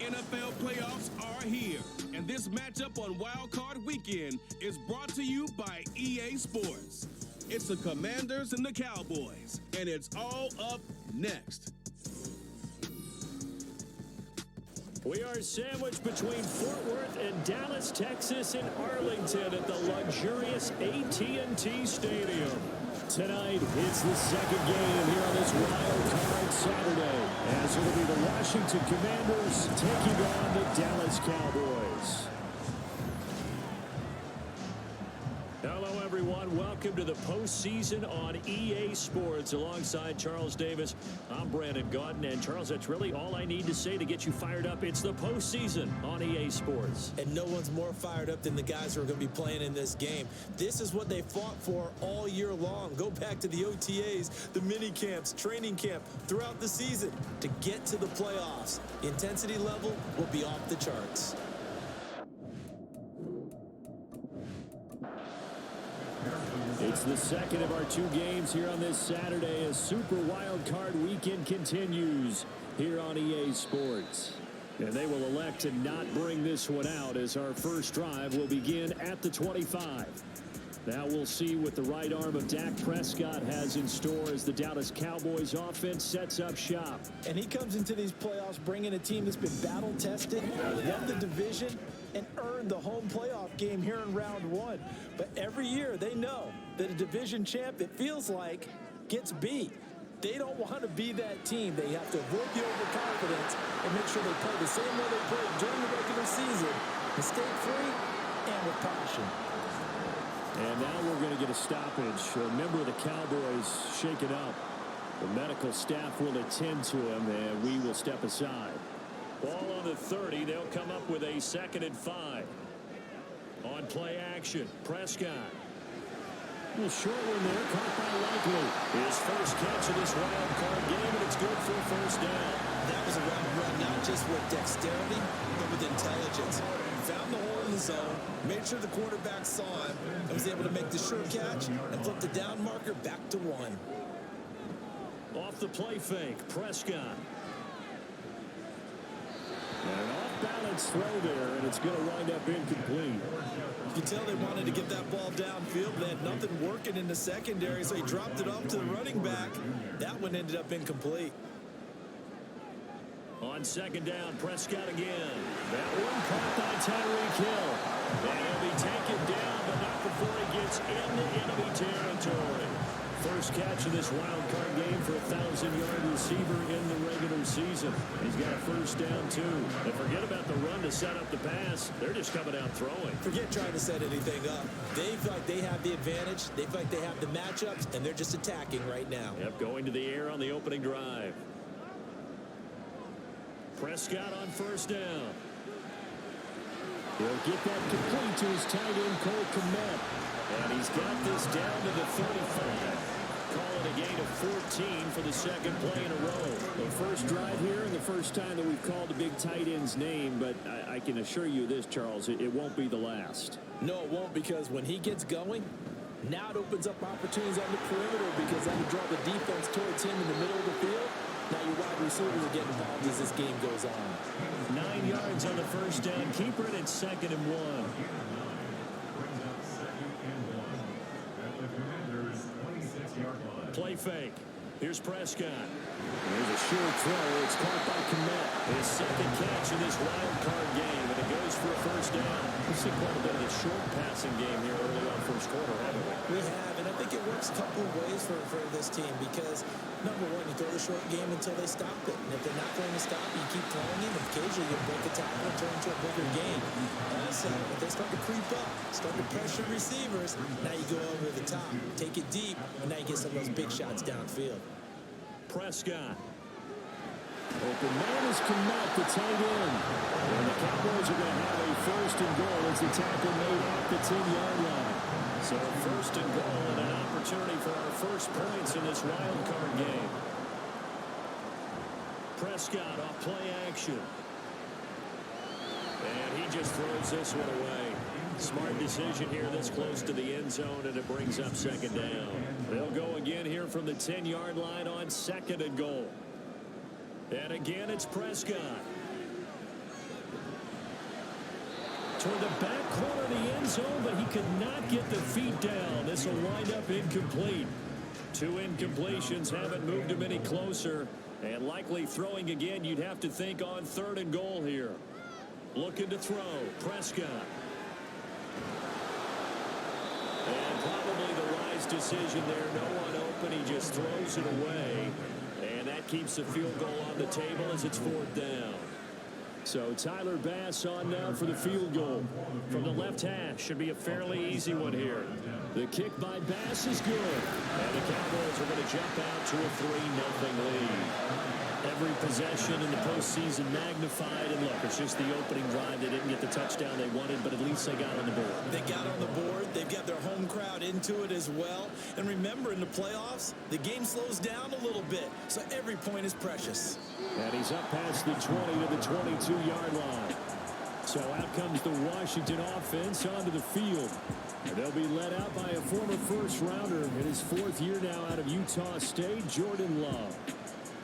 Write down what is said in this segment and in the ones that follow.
IGNFL playoffs are here, and this matchup on Wild Card Weekend is brought to you by EA Sports. It's the Commanders and the Cowboys, and it's all up next. We are sandwiched between Fort Worth and Dallas, Texas, and Arlington at the luxurious AT&T Stadium. Tonight, it's the second game here on this Wild Card Saturday, as it'll be the Washington Commanders taking on the Dallas Cowboys. Hello, everyone. Welcome to the postseason on EA Sports. Alongside Charles Davis, I'm Brandon Gaudin. And, Charles, that's really all I need to say to get you fired up. It's the postseason on EA Sports. And no one's more fired up than the guys who are going to be playing in this game. This is what they fought for all year long. Go back to the OTAs, the mini camps, training camp, throughout the season to get to the playoffs. The intensity level will be off the charts. It's the second of our two games here on this Saturday as Super Wild Card Weekend continues here on EA Sports. And they will elect to not bring this one out as our first drive will begin at the 25. Now we'll see what the right arm of Dak Prescott has in store as the Dallas Cowboys offense sets up shop. And he comes into these playoffs bringing a team that's been battle-tested, won the division, and earned the home playoff game here in round one. But every year they know that a division champ, it feels like, gets beat. They don't want to be that team. They have to avoid the overconfidence and make sure they play the same way they played during the regular season, mistake-free and with passion. And now we're going to get a stoppage. A member of the Cowboys shaken up. The medical staff will attend to him, and we will step aside. Ball on the 30. They'll come up with a 2nd and 5. On play action, Prescott. A short one there, caught by Likely. His first catch of this wild card game, and it's good for a first down. That was a run, not just with dexterity, but with intelligence. Found the hole in the zone, made sure the quarterback saw him, and was able to make the sure catch and flip the down marker back to 1. Off the play fake, Prescott. And an off-balance throw there, and it's going to wind up incomplete. You can tell they wanted to get that ball downfield. They had nothing working in the secondary, so he dropped it off to the running back. That one ended up incomplete. On 2nd down, Prescott again. That one caught by Tyreek Hill. And he'll be taken down, but not before he gets into enemy territory. First catch of this wild card game for a 1,000-yard receiver in the regular season. He's got a first down, too. And forget about the run to set up the pass. They're just coming out throwing. Forget trying to set anything up. They feel like they have the advantage. They feel like they have the matchups, and they're just attacking right now. Yep, going to the air on the opening drive. Prescott on first down. He'll get that complete to his tight end, Cole Kmet. And he's got this down to the 35. Call it a gain of 14 for the second play in a row. The first drive here and the first time that we've called the big tight end's name, but I can assure you this, Charles, it won't be the last. No, it won't, because when he gets going, now it opens up opportunities on the perimeter because that will draw the defense towards him in the middle of the field. Now your wide receivers are getting involved as this game goes on. 9 yards on the first down. Keeper it at 2nd and 1. Play fake. Here's Prescott. There's a short throw. It's caught by Kmet. His second catch in this wild card game, and it goes for a first down. We've seen quite a bit of the short passing game here early on first quarter, haven't we? We have, and I think it works a couple of ways for this team because, number one, you throw the short game until they stop it. And if they're not going to stop, you keep throwing it, and occasionally you'll break a tackle and turn into a bigger game. Also, if they start to creep up, start to pressure receivers, now you go over the top, take it deep, and now you get some of those big shots downfield. Prescott. Open man is Kmet, the tight end. And the Cowboys are going to have a 1st and goal as the tackle made at the 10-yard line. So 1st and goal and an opportunity for our first points in this wild card game. Prescott off play action. And he just throws this one away. Smart decision here this close to the end zone, and it brings up 2nd down. They'll go again here from the 10-yard line on 2nd and goal. And again, it's Prescott. Toward the back corner of the end zone, but he could not get the feet down. This will wind up incomplete. 2 incompletions haven't moved him any closer. And likely throwing again, you'd have to think on 3rd and goal here. Looking to throw. Prescott. And probably the wise decision there. No one open. He just throws it away. And that keeps the field goal on the table as it's 4th down. So Tyler Bass on now for the field goal. From the left hash. Should be a fairly easy one here. The kick by Bass is good. And the Cowboys are going to jump out to a 3-0 lead. Every possession in the postseason magnified. And look, it's just the opening drive. They didn't get the touchdown they wanted, but at least they got on the board. They got on the board. They've got their home crowd into it as well. And remember, in the playoffs, the game slows down a little bit. So every point is precious. And he's up past the 20 to the 22-yard line. So out comes the Washington offense onto the field. And they'll be led out by a former first-rounder in his 4th year now out of Utah State, Jordan Love.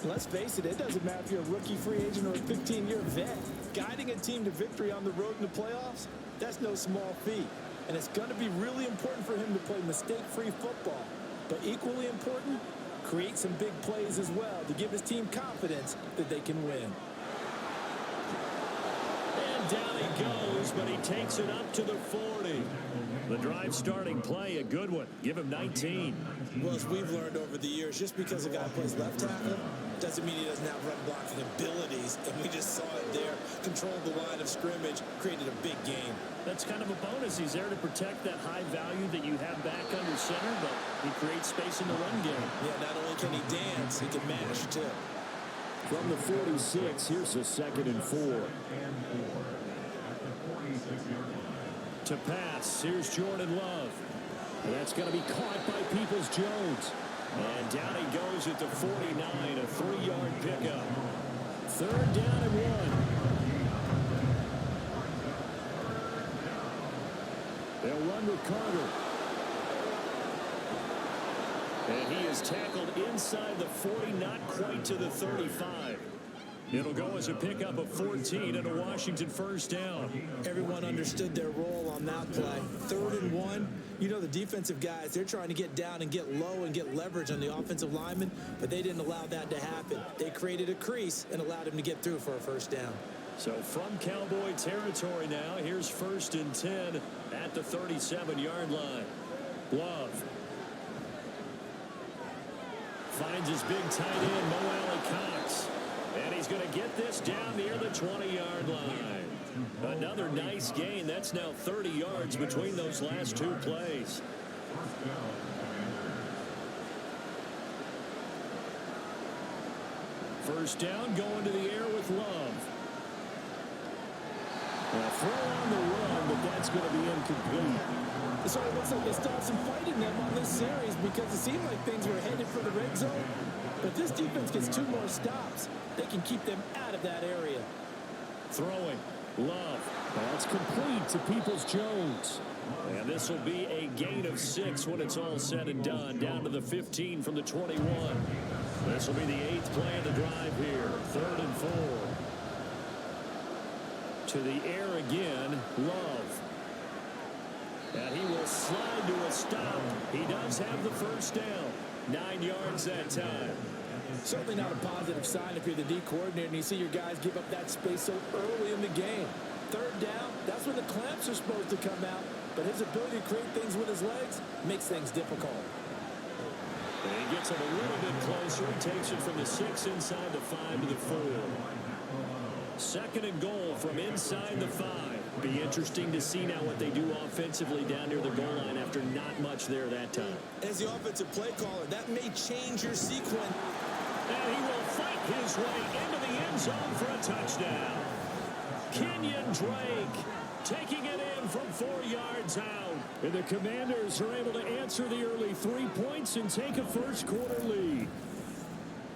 Let's face it doesn't matter if you're a rookie free agent or a 15-year vet. Guiding a team to victory on the road in the playoffs, that's no small feat. And it's going to be really important for him to play mistake-free football. But equally important, create some big plays as well to give his team confidence that they can win. And down he goes, but he takes it up to the 40. The drive starting play, a good one. Give him 19. Well, as we've learned over the years, just because a guy plays left tackle doesn't mean he doesn't have run blocking abilities. And we just saw it there. Controlled the line of scrimmage, created a big game. That's kind of a bonus. He's there to protect that high value that you have back under center, but he creates space in the run game. Yeah, not only can he dance, he can mash too. From the 46, here's a 2nd and 4. To pass, here's Jordan Love. And that's going to be caught by Peoples-Jones. And down he goes at the 49, a 3-yard pickup. 3rd down and 1. They'll run with Carter. And he is tackled inside the 40, not quite to the 35. It'll go as a pickup of 14 and a Washington 1st down. Everyone understood their role on that play. 3rd and 1. You know, the defensive guys, they're trying to get down and get low and get leverage on the offensive lineman, but they didn't allow that to happen. They created a crease and allowed him to get through for a 1st down. So from Cowboy territory now, here's 1st and 10 at the 37-yard line. Love finds his big tight end, Mo Alley-Cox. And he's going to get this down near the 20-yard line. Another nice gain. That's now 30 yards between those last 2 plays. First down, going to the air with Love. A throw on the run, but that's going to be incomplete. So it looks like they started some fight in them on this series because it seemed like things were headed for the red zone. But this defense gets 2 more stops. They can keep them out of that area. Throwing. Love. That's complete to Peoples-Jones. And this will be a gain of 6 when it's all said and done. Down to the 15 from the 21. This will be the 8th play of the drive here. 3rd and 4. To the air again. Love. And he will slide to a stop. He does have the 1st down. 9 yards that time. Certainly not a positive sign if you're the D coordinator and you see your guys give up that space so early in the game. 3rd down, that's when the clamps are supposed to come out. But his ability to create things with his legs makes things difficult. And he gets it a little bit closer. He takes it from the 6 inside the 5 to the 4. 2nd and goal from inside the 5. Be interesting to see now what they do offensively down near the goal line after not much there that time. As the offensive play caller, that may change your sequence. And he will fight his way into the end zone for a touchdown. Kenyon Drake taking it in from 4 yards out. And the Commanders are able to answer the early 3 points and take a first-quarter lead.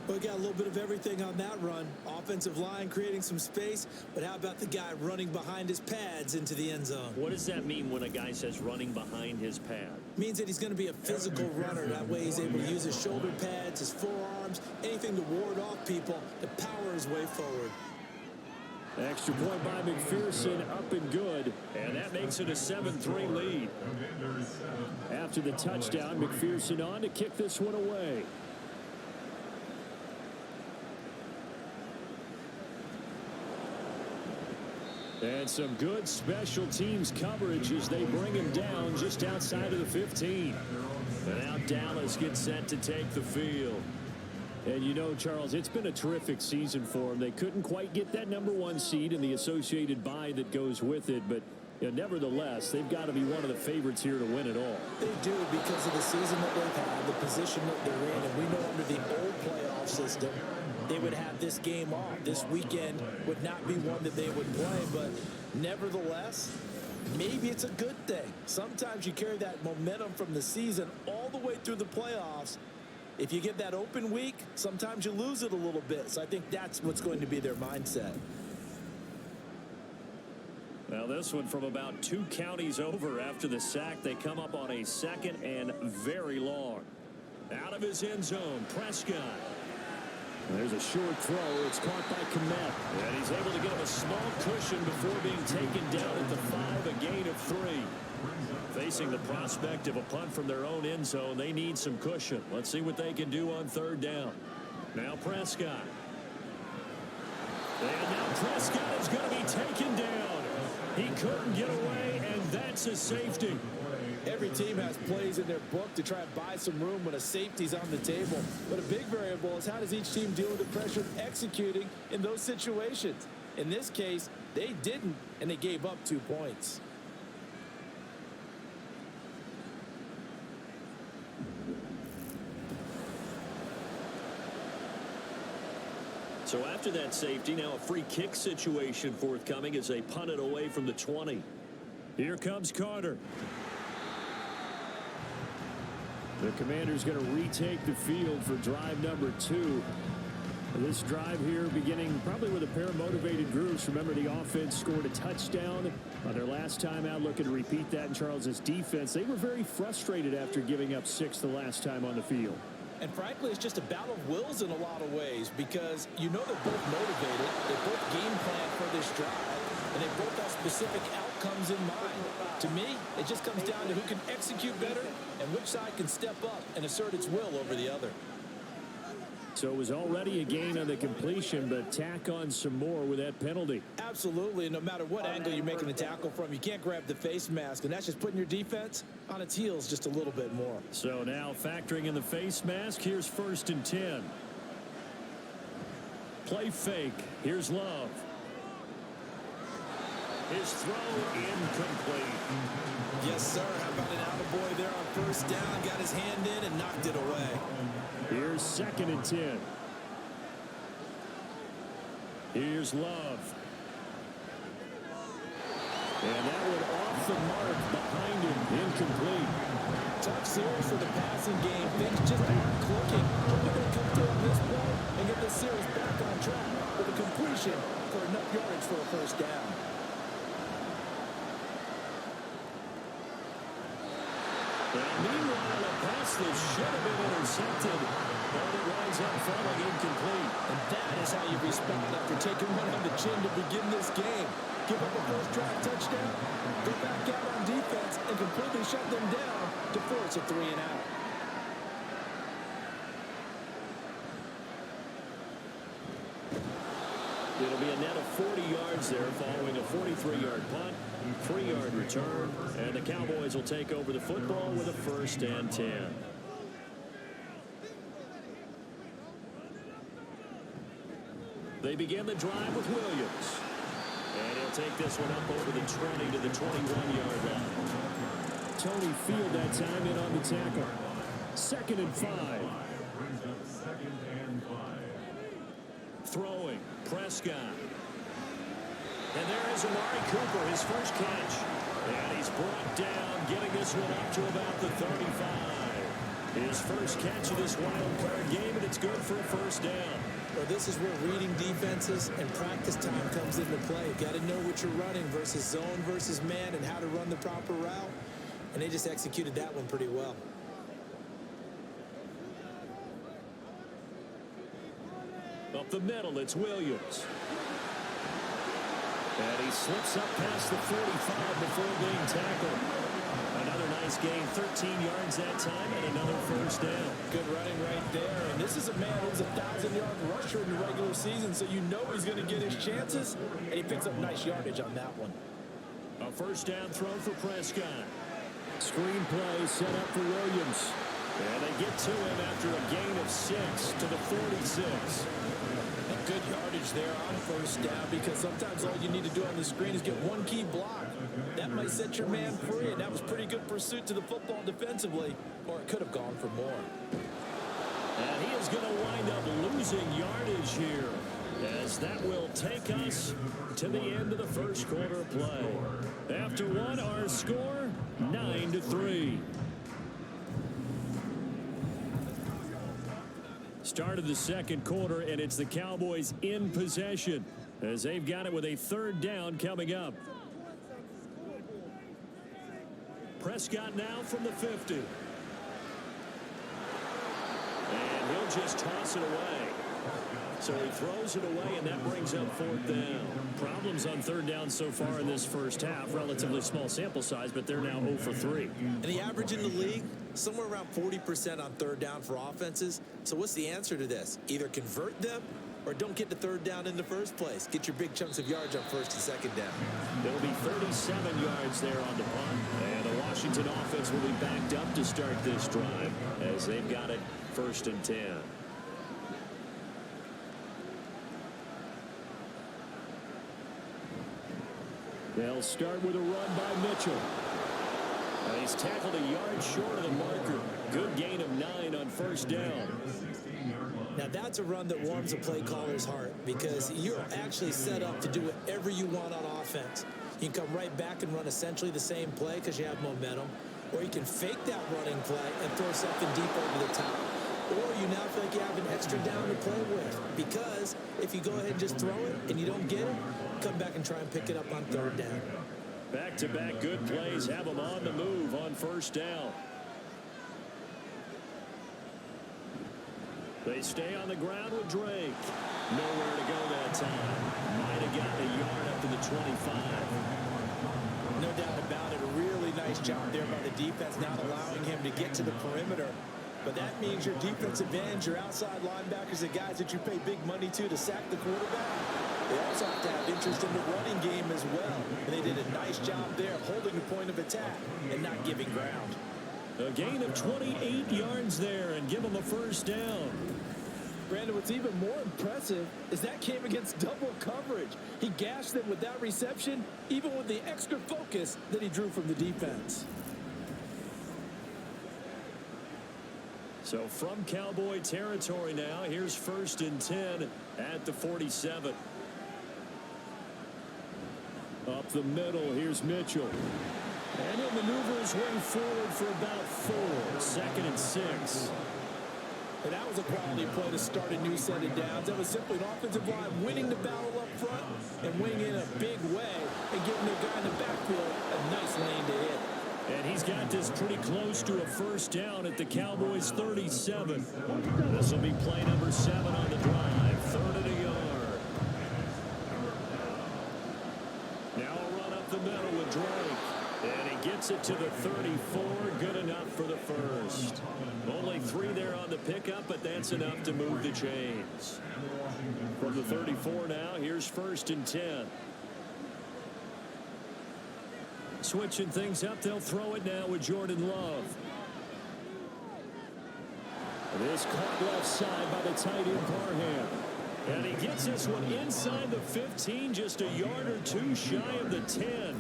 We got a little bit of everything on that run. Offensive line creating some space, but how about the guy running behind his pads into the end zone? What does that mean when a guy says running behind his pad? Means that he's going to be a physical runner. That way he's able to use his shoulder pads, his forearms, anything to ward off people to power his way forward. Extra point by McPherson, up and good. And that makes it a 7-3 lead. After the touchdown, McPherson on to kick this one away. And some good special teams coverage as they bring him down just outside of the 15. And now Dallas gets set to take the field. And you know, Charles, it's been a terrific season for them. They couldn't quite get that #1 seed and the associated bye that goes with it, but nevertheless, they've got to be one of the favorites here to win it all. They do, because of the season that they've had, the position that they're in, and we know under the old playoff system, they would have this game off. This weekend would not be one that they would play, but nevertheless, maybe it's a good thing. Sometimes you carry that momentum from the season all the way through the playoffs. If you get that open week, sometimes you lose it a little bit. So I think that's what's going to be their mindset. Now this one from about 2 counties over after the sack. They come up on a 2nd and very long. Out of his end zone, Prescott. There's a short throw. It's caught by Kmet. And he's able to get him a small cushion before being taken down at the 5, a gain of 3. Facing the prospect of a punt from their own end zone, they need some cushion. Let's see what they can do on 3rd down. Now Prescott. And now Prescott is going to be taken down. He couldn't get away, and that's a safety. Every team has plays in their book to try and buy some room when a safety's on the table. But a big variable is, how does each team deal with the pressure of executing in those situations? In this case, they didn't, and they gave up 2 points. So after that safety, now a free kick situation forthcoming as they punt it away from the 20. Here comes Carter. The Commander's going to retake the field for drive number 2. This drive here beginning probably with a pair of motivated groups. Remember, the offense scored a touchdown on their last time out, looking to repeat that in Charles's defense. They were very frustrated after giving up 6 the last time on the field. And frankly, it's just a battle of wills in a lot of ways, because you know they're both motivated. They both game plan for this drive, and they both have specific outcomes in mind. To me, it just comes down to who can execute better and which side can step up and assert its will over the other. So it was already a gain on the completion, but tack on some more with that penalty. Absolutely, and no matter what angle you're making the tackle from, you can't grab the face mask, and that's just putting your defense on its heels just a little bit more. So now factoring in the face mask, here's 1st and 10. Play fake. Here's Love. His throw incomplete. Yes, sir. How about an attaboy there on 1st down? Got his hand in and knocked it away. Here's 2nd and 10. Here's Love. And that one off the mark behind him. Incomplete. Tough series for the passing game. Things just aren't clicking. They're going to come through on this play and get this series back on track with a completion for enough yardage for a 1st down. And meanwhile, a pass that should have been intercepted, but it winds up falling incomplete. And that is how you respond after taking one on the chin to begin this game. Give up a 1st drive touchdown, go back out on defense, and completely shut them down to force a 3-and-out. It'll be a net of 40 yards there following a 43-yard punt, 3-yard return, and the Cowboys will take over the football with a 1st and 10. They begin the drive with Williams. And he'll take this one up over the 20 to the 21-yard line. Tony Field that time in on the tackle. 2nd and 5. Throwing, Prescott. And there is Amari Cooper, his 1st catch. And he's brought down, getting this one up to about the 35. His 1st catch of this wild card game, and it's good for a 1st down. Well, this is where reading defenses and practice time comes into play. You've got to know what you're running versus zone versus man and how to run the proper route. And they just executed that one pretty well. Up the middle, it's Williams. And he slips up past the 45 before being tackled. Another nice gain, 13 yards that time, and another first down. Good running right there. And this is a man who's a 1,000-yard rusher in the regular season, so you know he's going to get his chances, and he picks up nice yardage on that one. A first down throw for Prescott. Screen play set up for Williams. And they get to him after a gain of 6 to the 46. And good yardage there on first down, because sometimes all you need to do on the screen is get one key block. That might set your man free, and that was pretty good pursuit to the football defensively, or it could have gone for more. And he is going to wind up losing yardage here, as that will take us to the end of the first quarter of play. After one, our score, 9-3. Start of the second quarter, and it's the Cowboys in possession, as they've got it with a third down coming up. Prescott now from the 50. And he'll just toss it away. So he throws it away, and that brings up fourth down. Problems on third down so far in this first half. Relatively small sample size, but they're now 0 for 3. And the average in the league, somewhere around 40% on third down for offenses. So what's the answer to this? Either convert them or don't get the third down in the first place. Get your big chunks of yards on first and second down. There'll be 37 yards there on the punt. And the Washington offense will be backed up to start this drive, as they've got it first and 10. They'll start with a run by Mitchell. And he's tackled a yard short of the marker. Good gain of 9 on first down. Now that's a run that warms a play caller's heart, because you're actually set up to do whatever you want on offense. You can come right back and run essentially the same play because you have momentum, or you can fake that running play and throw something deep over the top. Or you now feel like you have an extra down to play with, because if you go ahead and just throw it and you don't get it, come back and try and pick it up on third down. Back-to-back good plays have them on the move on first down. They stay on the ground with Drake. Nowhere to go that time. Might have gotten a yard up to the 25. No doubt about it. A really nice job there by the defense, not allowing him to get to the perimeter. But that means your defensive ends, your outside linebackers, the guys that you pay big money to sack the quarterback, they also have to have interest in the running game as well. And they did a nice job there holding the point of attack and not giving ground. A gain of 28 yards there and give them a first down. Brandon, what's even more impressive is that came against double coverage. He gashed them with that reception, even with the extra focus that he drew from the defense. So from Cowboy territory now, here's first and 10 at the 47. Up the middle, here's Mitchell. And he'll maneuver his way forward for about 4. Second and 6. And that was a quality play to start a new set of downs. That was simply an offensive line winning the battle up front and winning in a big way and giving the guy in the backfield a nice lane to hit. And he's got this pretty close to a first down at the Cowboys' 37. This will be play number 7 on the drive. Third and a yard. Now a run up the middle with Drake. And he gets it to the 34. Good enough for the first. Only 3 there on the pickup, but that's enough to move the chains. From the 34 now, here's first and 10. Switching things up, they'll throw it now with Jordan Love. It is caught left side by the tight end Parham. And he gets this one inside the 15, just a yard or 2 shy of the 10.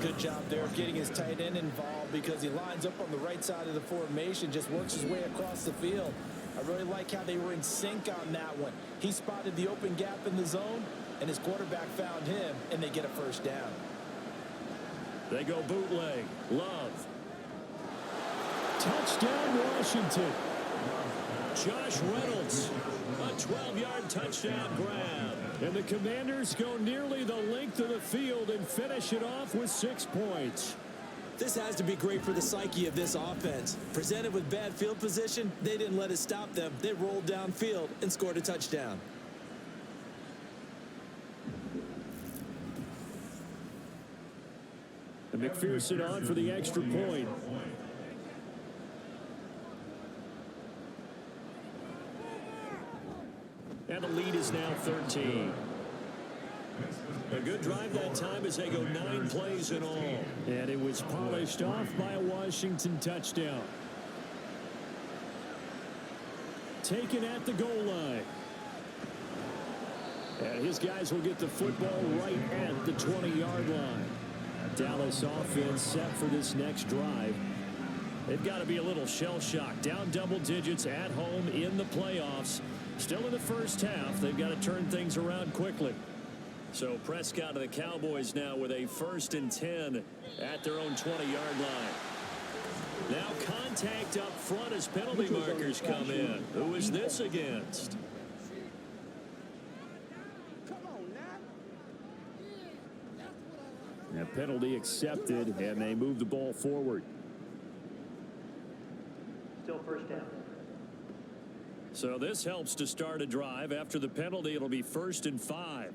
Good job there of getting his tight end involved, because he lines up on the right side of the formation, just works his way across the field. I really like how they were in sync on that one. He spotted the open gap in the zone, and his quarterback found him, and they get a first down. They go bootleg. Love. Touchdown, Washington. Josh Reynolds. A 12-yard touchdown grab. And the Commanders go nearly the length of the field and finish it off with 6 points. This has to be great for the psyche of this offense. Presented with bad field position, they didn't let it stop them. They rolled downfield and scored a touchdown. And McPherson on for the extra point. And the lead is now 13. A good drive that time as they go 9 plays in all. And it was polished off by a Washington touchdown. Taken at the goal line. And his guys will get the football right at the 20-yard line. Dallas offense set for this next drive. They've got to be a little shell-shocked. Down double digits at home in the playoffs. Still in the first half. They've got to turn things around quickly. So Prescott of the Cowboys now with a 1st and 10 at their own 20-yard line. Now contact up front as penalty markers come in. Who is this against? A penalty accepted, and they move the ball forward. Still first down. So this helps to start a drive. After the penalty, it'll be 1st and 5.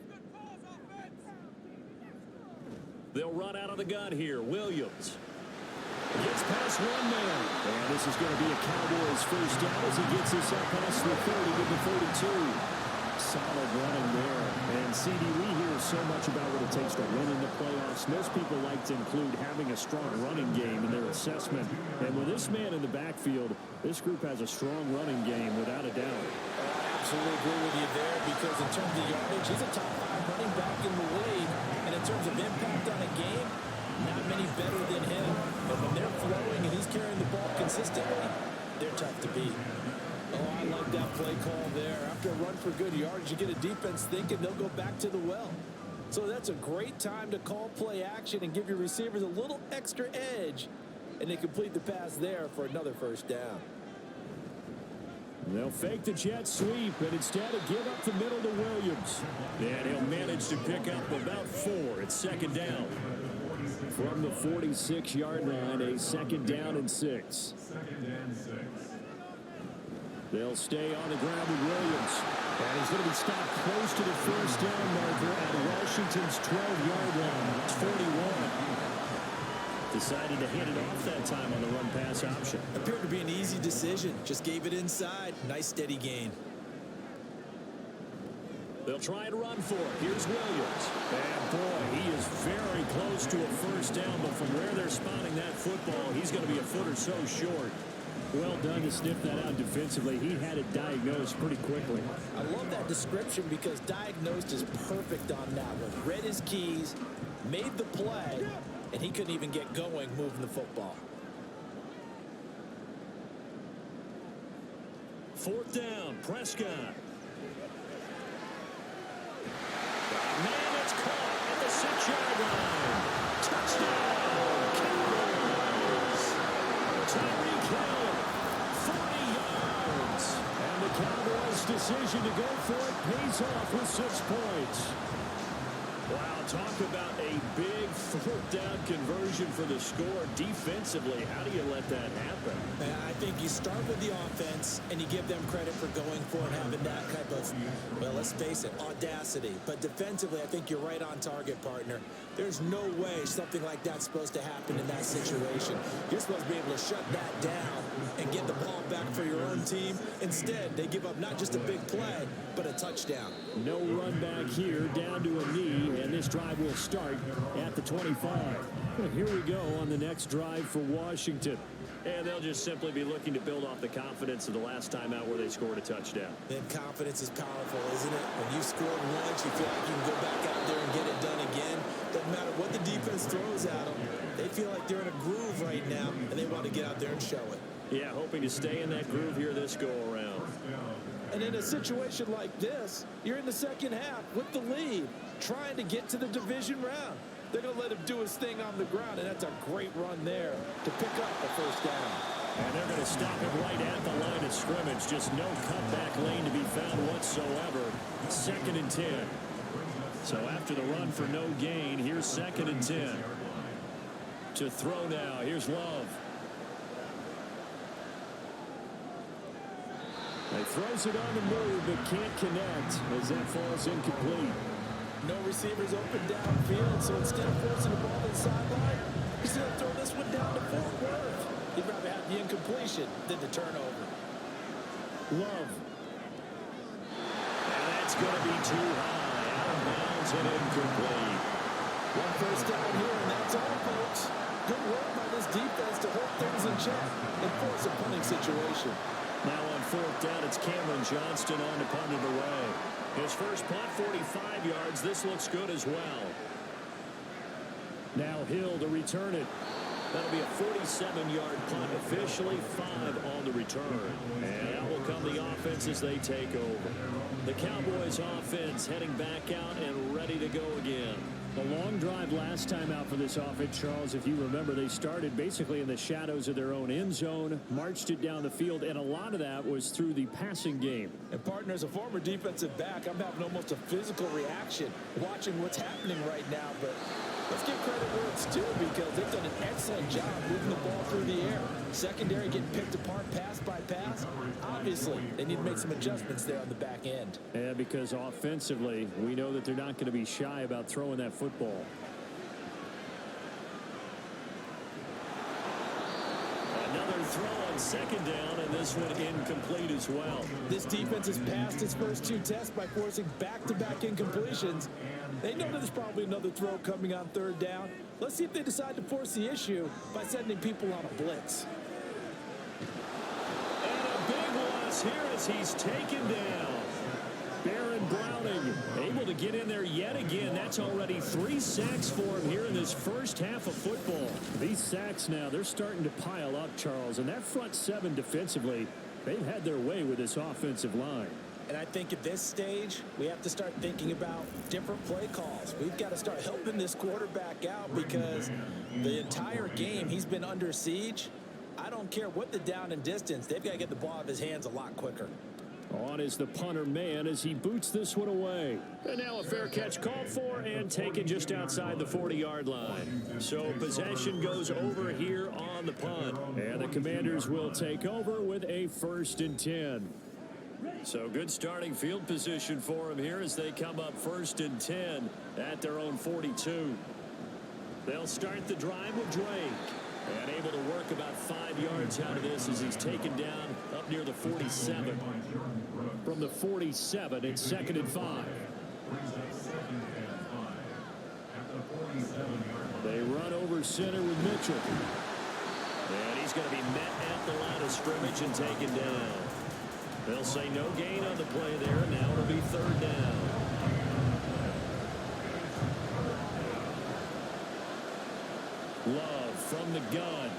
They'll run out of the gun here. Williams gets past one man. And this is going to be a Cowboys first down as he gets this up past the 30 to the 42. Solid running there. And CD, we hear so much about what it takes to win in the playoffs. Most people like to include having a strong running game in their assessment. And with this man in the backfield, this group has a strong running game without a doubt. I absolutely agree with you there because in terms of yardage, he's a top 5 running back in the league. And in terms of impact on a game, not many better than him. But when they're throwing and he's carrying the ball consistently, they're tough to beat. Oh, I like that play call there. After a run for good yardage, you get a defense thinking they'll go back to the well. So that's a great time to call play action and give your receivers a little extra edge. And they complete the pass there for another first down. They'll fake the jet sweep, and instead of give up the middle to Williams. And he'll manage to pick up about 4. It's 2nd down. From the 46-yard line, a 2nd down and 6. They'll stay on the ground with Williams. And he's going to be stopped close to the first down marker at Washington's 12-yard line. It's 41. Decided to hand it off that time on the run-pass option. Appeared to be an easy decision. Just gave it inside. Nice steady gain. They'll try and run for it. Here's Williams. And boy, he is very close to a first down, but from where they're spotting that football, he's going to be a foot or so short. Well done to sniff that out defensively. He had it diagnosed pretty quickly. I love that description because diagnosed is perfect on that one. Read his keys, made the play, and he couldn't even get going moving the football. 4th down, Prescott. Man, it's caught at the 6-yard line. Touchdown, Cowboys. Tyreek Hill, 40 yards. And the Cowboys' decision to go for it pays off with 6 points. Wow, talk about a big 4th down conversion for the score. Defensively, how do you let that happen? I think you start with the offense and you give them credit for going for and having that type of, well, let's face it, audacity. But defensively, I think you're right on target, partner. There's no way something like that's supposed to happen in that situation. You're supposed to be able to shut that down and get the ball back for your own team. Instead, they give up not just a big play, but a touchdown. No run back here, down to a knee, and this drive will start at the 25. Well, here we go on the next drive for Washington. And they'll just simply be looking to build off the confidence of the last time out where they scored a touchdown. Then confidence is powerful, isn't it? When you scored once, you feel like you can go back out there and get it done again. Doesn't matter what the defense throws at them. They feel like they're in a groove right now, and they want to get out there and show it. Yeah, hoping to stay in that groove here this go-around. And in a situation like this, you're in the second half with the lead, trying to get to the division round. They're going to let him do his thing on the ground, and that's a great run there to pick up the first down. And they're going to stop him right at the line of scrimmage. Just no cutback lane to be found whatsoever. 2nd and 10. So after the run for no gain, here's 2nd and 10. To throw now, here's Love. He throws it on the move, but can't connect as that falls incomplete. No receivers open downfield, so instead of forcing the ball to the sideline, He's going to throw this one down to Fort Worth. He'd rather have the incompletion than the turnover. Love. And that's going to be too high. Out of bounds and incomplete. One first down here, and that's all, folks. Good work by this defense to hold things in check and force a punting situation. Now on fourth down, it's Cameron Johnston on to punt it away. His first punt, 45 yards. This looks good as well. Now Hill to return it. That'll be a 47-yard punt, officially 5 on the return. And out will come the offense as they take over. The Cowboys offense heading back out and ready to go again. A long drive last time out for this offense, Charles. If you remember, they started basically in the shadows of their own end zone, marched it down the field, and a lot of that was through the passing game. And partner, as a former defensive back, I'm having almost a physical reaction watching what's happening right now. But let's give credit where it's due, because they've done an excellent job moving the ball through the air. Secondary getting picked apart pass by pass. Obviously, they need to make some adjustments there on the back end. Yeah, because offensively, we know that they're not going to be shy about throwing that football. Another throw on second down, and this one incomplete as well. This defense has passed its first 2 tests by forcing back-to-back incompletions. They know there's probably another throw coming on third down. Let's see if they decide to force the issue by sending people on a blitz. And a big loss here as he's taken down. Baron Browning Able to get in there yet again. That's already 3 sacks for him here in this first half of football. These sacks now, they're starting to pile up, Charles. And that front 7 defensively, they've had their way with this offensive line. And I think at this stage, we have to start thinking about different play calls. We've got to start helping this quarterback out, because the entire game he's been under siege. I don't care what the down and distance. They've got to get the ball out of his hands a lot quicker. On is the punter man as he boots this one away. And now a fair catch called for and taken just outside the 40-yard line. So possession goes over here on the punt. And the Commanders will take over with a 1st and 10. So good starting field position for them here as they come up 1st and 10 at their own 42. They'll start the drive with Drake. And able to work about 5 yards out of this as he's taken down up near the 47. From the 47, it's 2nd and 5. They run over center with Mitchell. And he's going to be met at the line of scrimmage and taken down. They'll say no gain on the play there. Now it'll be 3rd down. Love from the gun.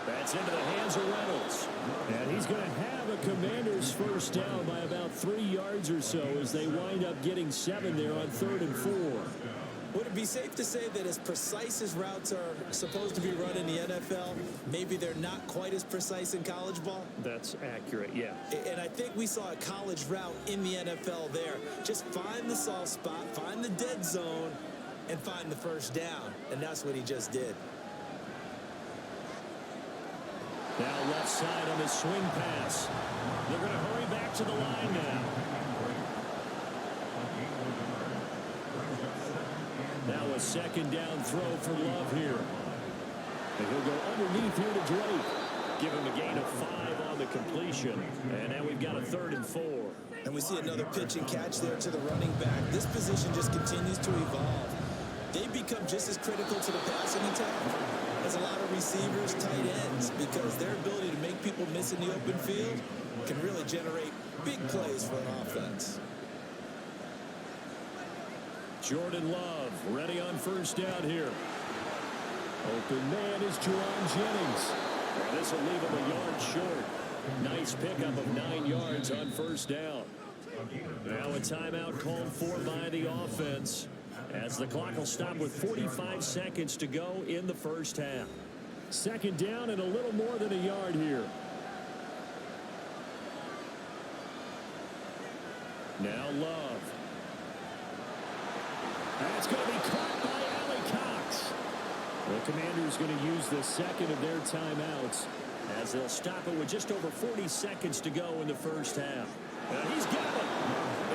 That's into the hands of Reynolds. And he's going to have a Commander's first down by about 3 yards or so as they wind up getting 7 there on 3rd and 4. Would it be safe to say that as precise as routes are supposed to be run in the NFL, maybe they're not quite as precise in college ball? That's accurate, yeah. And I think we saw a college route in the NFL there. Just find the soft spot, find the dead zone, and find the first down. And that's what he just did. Now left side on this swing pass. They're going to hurry back to the line now. Now a 2nd down throw for Love here. And he'll go underneath here to Drake. Give him a gain of 5 on the completion. And now we've got a 3rd and 4. And we see another pitch and catch there to the running back. This position just continues to evolve. They become just as critical to the passing attack as a lot of receivers, tight ends, because their ability to make people miss in the open field can really generate big plays for an offense. Jordan Love ready on first down here. Open man is Jerron Jennings. And this will leave him a yard short. Nice pickup of 9 yards on first down. Now a timeout called for by the offense, as the clock will stop with 45 seconds to go in the first half. 2nd down and a little more than a yard here. Now Love. That's going to be caught by Allie Cox. The Commanders going to use the 2nd of their timeouts, as they'll stop it with just over 40 seconds to go in the first half. And he's got it.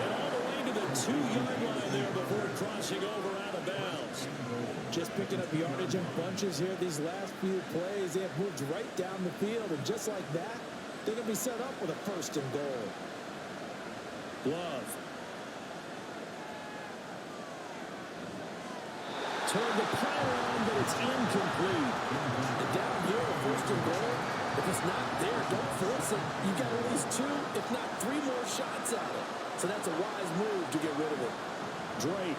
And all the way to the 2-yard line there before crossing over out of bounds. yards. Just picking up yardage in bunches here these last few plays. They have moved right down the field, and just like that, they're going to be set up with a 1st and goal. Love. Turned the power on, but it's incomplete. And down here, a 1st and goal, if it's not there, don't force it. You've got at least 2, if not 3 more shots at it. So that's a wise move to get rid of it. Drake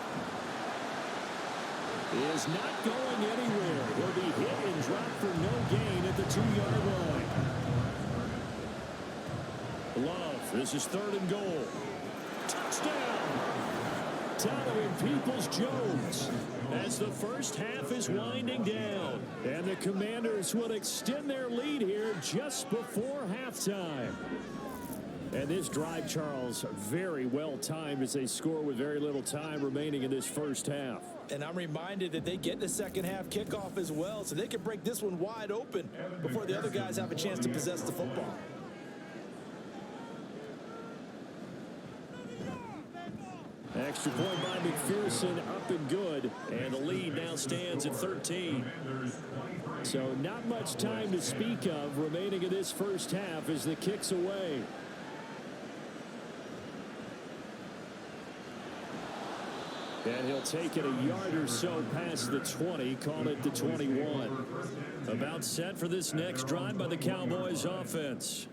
is not going anywhere. He'll be hit and dropped for no gain at the 2-yard line. Love, this is 3rd and goal. Touchdown! Donovan Peoples-Jones as the first half is winding down. And the Commanders will extend their lead here just before halftime. And this drive, Charles, very well timed as they score with very little time remaining in this first half. And I'm reminded that they get the second half kickoff as well, so they can break this one wide open before the other guys have a chance to possess the football. Extra point by McPherson, up and good. And the lead now stands at 13. So not much time to speak of remaining in this first half as the kick's away. And he'll take it a yard or so past the 20, call it the 21. About set for this next drive by the Cowboys offense.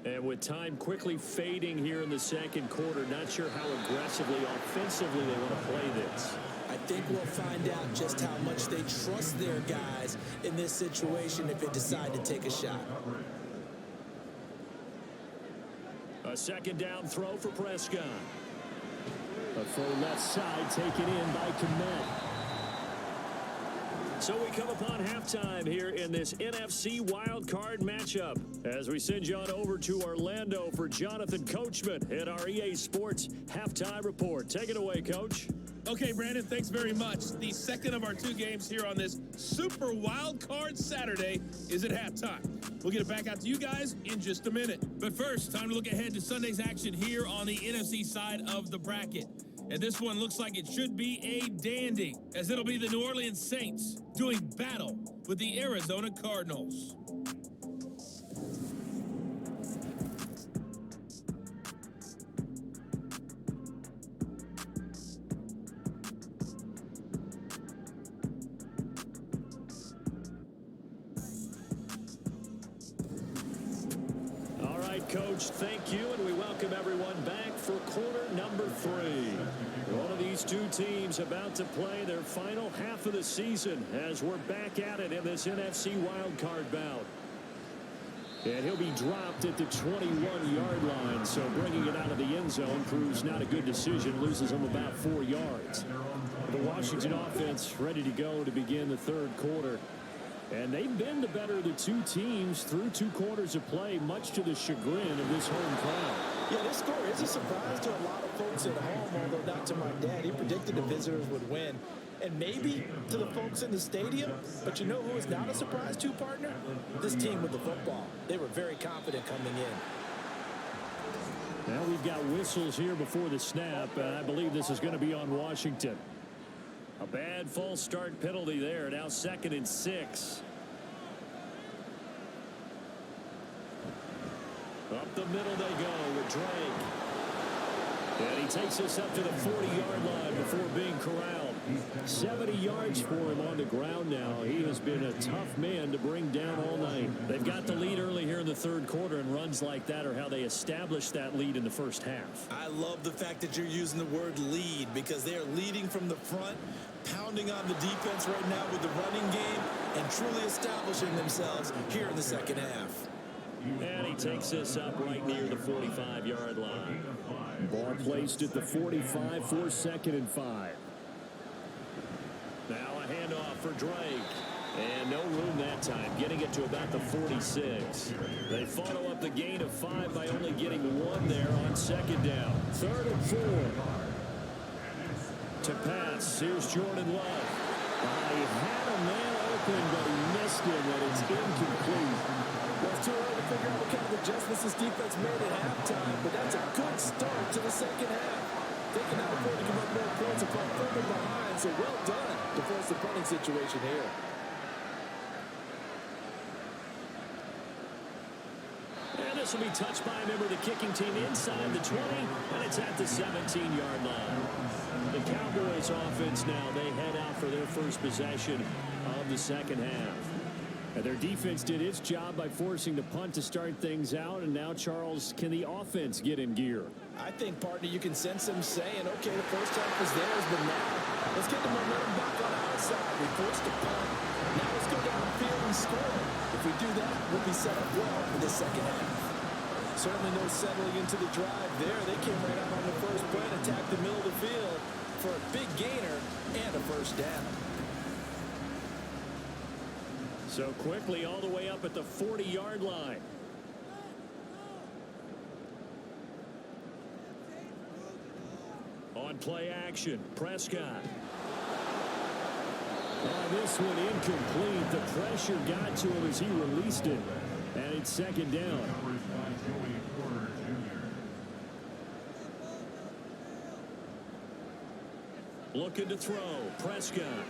And with time quickly fading here in the second quarter, not sure how aggressively, offensively they want to play this. I think we'll find out just how much they trust their guys in this situation if they decide to take a shot. A 2nd down throw for Prescott. A full left side taken in by Kmet. So we come upon halftime here in this NFC wildcard matchup as we send you on over to Orlando for Jonathan Coachman at our EA Sports Halftime Report. Take it away, Coach. Okay, Brandon, thanks very much. The second of our 2 games here on this Super Wild Card Saturday is at halftime. We'll get it back out to you guys in just a minute. But first, time to look ahead to Sunday's action here on the NFC side of the bracket. And this one looks like it should be a dandy, as it'll be the New Orleans Saints doing battle with the Arizona Cardinals. All right, Coach, thank you, and we welcome everyone back for quarter number 3. One of these 2 teams about to play their final half of the season as we're back at it in this NFC wildcard bout. And he'll be dropped at the 21-yard line, so bringing it out of the end zone proves not a good decision, loses him about 4 yards. The Washington offense ready to go to begin the 3rd quarter. And they've been the better of the 2 teams through 2 quarters of play, much to the chagrin of this home crowd. Yeah, this score is a surprise to a lot of folks at home, although not to my dad. He predicted the visitors would win. And maybe to the folks in the stadium, but you know who is not a surprise to, partner? This team with the football. They were very confident coming in. Now we've got whistles here before the snap, and I believe this is going to be on Washington. A bad false start penalty there. Now 2nd and 6. Up the middle they go with Drake. And he takes us up to the 40-yard line before being corralled. 70 yards for him on the ground now. He has been a tough man to bring down all night. They've got the lead early here in the 3rd quarter, and runs like that are how they established that lead in the first half. I love the fact that you're using the word lead because they are leading from the front, pounding on the defense right now with the running game, and truly establishing themselves here in the 2nd half. And he takes us up right near the 45-yard line. Ball placed at the 45 for 2nd and 5. Now a handoff for Drake. And no room that time, getting it to about the 46. They follow up the gain of 5 by only getting 1 there on 2nd down. 3rd and 4. To pass, here's Jordan Love. He had a man open, but he missed him, and it's incomplete. Well, it's too early to figure out what kind of adjustments this defense made at halftime, but that's a good start to the 2nd half. they can now afford to give up more points and fall further behind. So well done to force the punting situation here. And this will be touched by a member of the kicking team inside the 20, and it's at the 17-yard line. The Cowboys offense now, they head out for their first possession of the second half. And their defense did its job by forcing the punt to start things out, and now, Charles, can the offense get in gear? I think, partner, you can sense them saying, okay, the first half was theirs, but now let's get the momentum back on our side. We forced a punt. Now let's go down the field and score. If we do that, we'll be set up well for the second half. Certainly no settling into the drive there. They came right out on the first play and attacked the middle of the field for a big gainer and a first down. So quickly all the way up at the 40-yard line. On play action, Prescott. This one incomplete. The pressure got to him as he released it. And it's second down. Looking to throw, Prescott.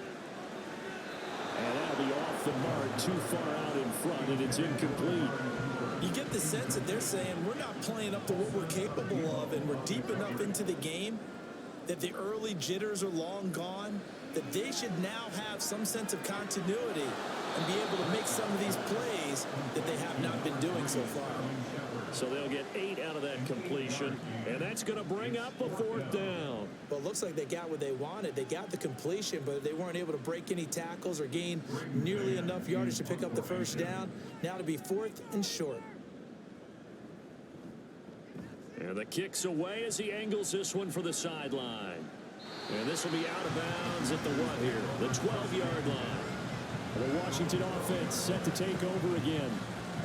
And that'll be off the mark, too far out in front, and it's incomplete. You get the sense that they're saying we're not playing up to what we're capable of, and we're deep enough into the game that the early jitters are long gone, that they should now have some sense of continuity and be able to make some of these plays that they have not been doing so far. So they'll get 8 out of that completion, and that's going to bring up a fourth down. Well, it looks like they got what they wanted. They got the completion, but they weren't able to break any tackles or gain nearly enough yardage to pick up the first down. Now to be 4th and short. And the kick's away as he angles this one for the sideline. And this will be out of bounds at the what here? The 12-yard line. The Washington offense set to take over again.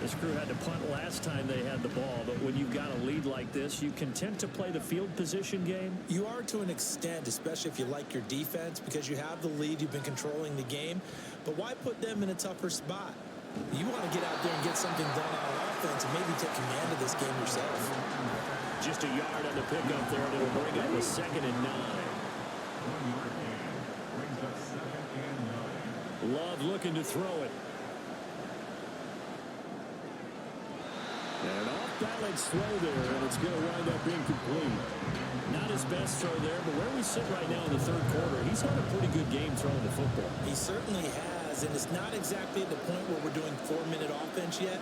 This crew had to punt last time they had the ball, but when you've got a lead like this, you content to play the field position game? You are to an extent, especially if you like your defense, because you have the lead, you've been controlling the game. But why put them in a tougher spot? You want to get out there and get something done on offense and maybe take command of this game yourself. Just a yard on the pickup there, and it'll bring up a 2nd and 9. Love looking to throw it. And off-balance throw there, and it's going to wind up incomplete. Not his best throw there, but where we sit right now in the third quarter, he's had a pretty good game throwing the football. He certainly has, and it's not exactly at the point where we're doing 4-minute offense yet,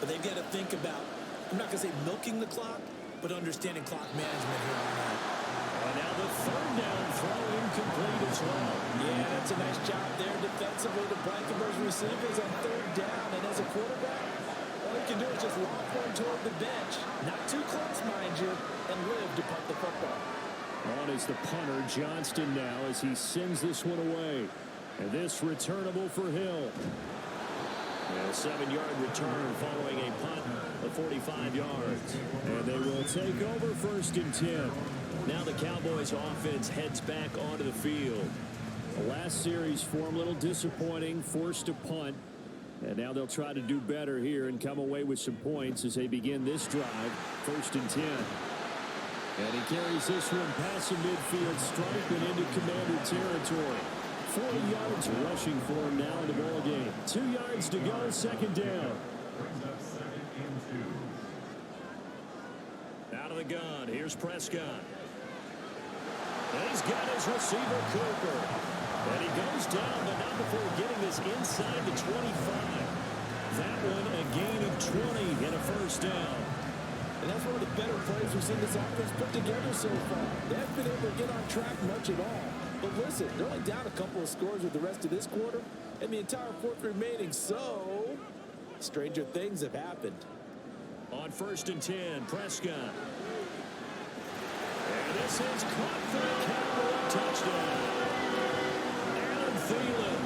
but they've got to think about, I'm not going to say milking the clock, but understanding clock management here on that. And now the third down throw incomplete as well. Yeah, that's a nice job there defensively to blanket those receivers on third down, and as a quarterback, all you can do is just lob one toward the bench. Not too close, mind you, and live to punt the football. On is the punter, Johnston now, as he sends this one away. And this returnable for Hill. And a 7-yard return following a punt of 45 yards. And they will take over 1st and 10. Now the Cowboys offense heads back onto the field. The last series for them, a little disappointing, forced to punt. And now they'll try to do better here and come away with some points as they begin this drive, 1st and 10. And he carries this one past the midfield stripe and into Commander territory. 40 yards rushing for him now in the ball game. 2 yards to go, 2nd down. Out of the gun, here's Prescott. And he's got his receiver, Cooper. And he goes down, but not before getting this inside the 25. That one a gain of 20 and a first down. And that's one of the better plays we've seen this offense put together so far. They haven't been able to get on track much at all. But listen, they're only down a couple of scores with the rest of this quarter and the entire 4th remaining. So, stranger things have happened. On 1st and 10, Prescott. And this is caught for a Cowboy touchdown. Adam Thielen,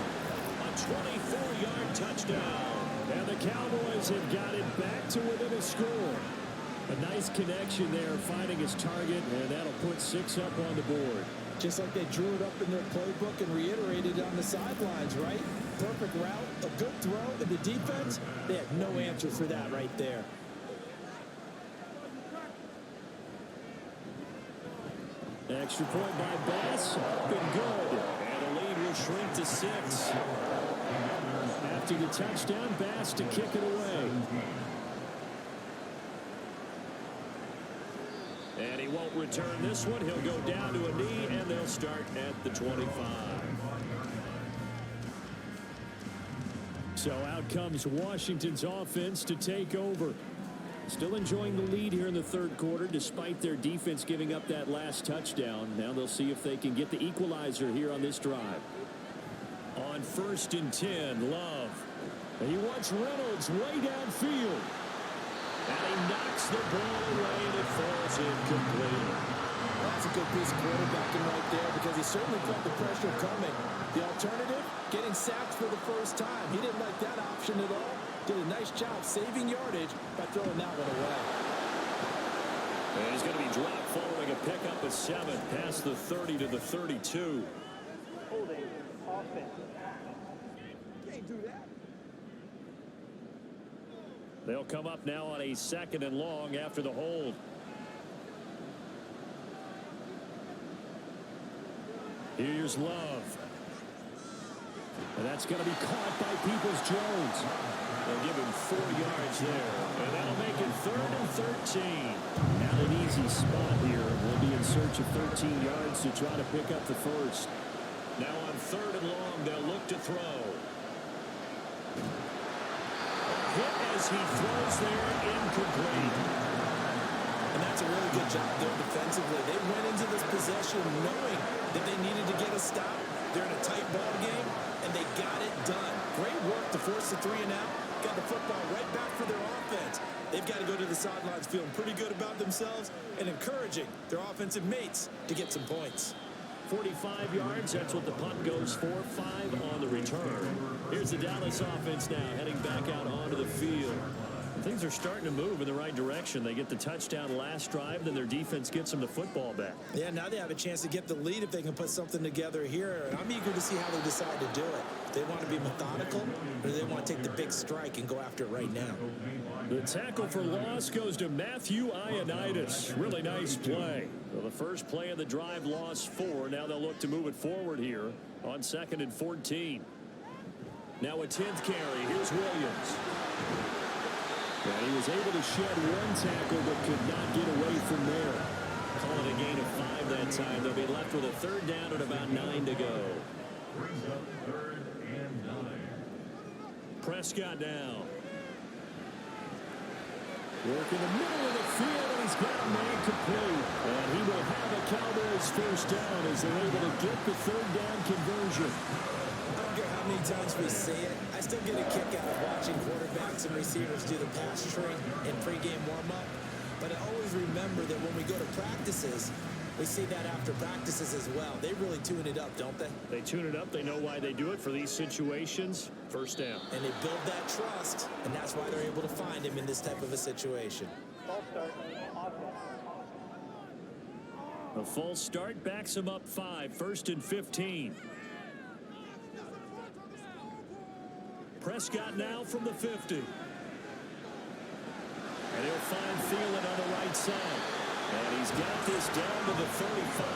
a 24-yard touchdown. And the Cowboys have got it back to within a score. A nice connection there, finding his target, and that'll put 6 up on the board. Just like they drew it up in their playbook and reiterated on the sidelines, right? Perfect route, a good throw, and the defense, they had no answer for that right there. Extra point by Bass. Been good. And the lead will shrink to 6. After the touchdown, Bass to kick it away. And he won't return this one. He'll go down to a knee, and they'll start at the 25. So out comes Washington's offense to take over. Still enjoying the lead here in the third quarter, despite their defense giving up that last touchdown. Now they'll see if they can get the equalizer here on this drive. On 1st and 10, Love. And he wants Reynolds way downfield. And he knocks the ball away, and it falls incomplete. That's a good piece of quarterbacking right there, because he certainly felt the pressure coming. The alternative, getting sacked for the first time. He didn't like that option at all. Did a nice job saving yardage by throwing that one away. And he's going to be dropped following a pickup of 7 past the 30 to the 32. Holding offense. Can't do that. They'll come up now on a 2nd and long after the hold. Here's Love. And that's going to be caught by Peoples-Jones. They'll give him 4 yards there. And that'll make it 3rd and 13. Not an easy spot here. We'll be in search of 13 yards to try to pick up the first. Now on 3rd and long, they'll look to throw. Hit as he throws there, incomplete. And that's a really good job there defensively. They went into this possession knowing that they needed to get a stop. They're in a tight ball game, and they got it done. Great work to force the 3 and out. Got the football right back for their offense. They've got to go to the sidelines feeling pretty good about themselves and encouraging their offensive mates to get some points. 45 yards, that's what the punt goes for. 5 on the return. Here's the Dallas offense now heading back out onto the field. Things are starting to move in the right direction. They get the touchdown last drive, then their defense gets them the football back. Yeah, now they have a chance to get the lead if they can put something together here. And I'm eager to see how they decide to do it. They want to be methodical, or they want to take the big strike and go after it right now. The tackle for loss goes to Matthew Ioannidis. Really nice play. Well, the first play of the drive lost 4. Now they'll look to move it forward here on 2nd and 14. Now a 10th carry. Here's Williams. And he was able to shed 1 tackle but could not get away from there. Call it a gain of 5 that time. They'll be left with a 3rd down and about 9 to go. Brings up 3rd and 9. Prescott now. Work in the middle of the field, and he's got a man complete. And he will have a Cowboys first down as they're able to get the 3rd down conversion. I don't care how many times we say it, I still get a kick out of watching quarterbacks and receivers do the pass tree in pregame warm-up. But I always remember that when we go to practices, we see that after practices as well. They really tune it up, don't they? They tune it up. They know why they do it for these situations. First down. And they build that trust, and that's why they're able to find him in this type of a situation. False start. Offense. A false start backs him up 5. 1st and 15. Prescott now from the 50. And he'll find Thielen on the right side. And he's got this down to the 35.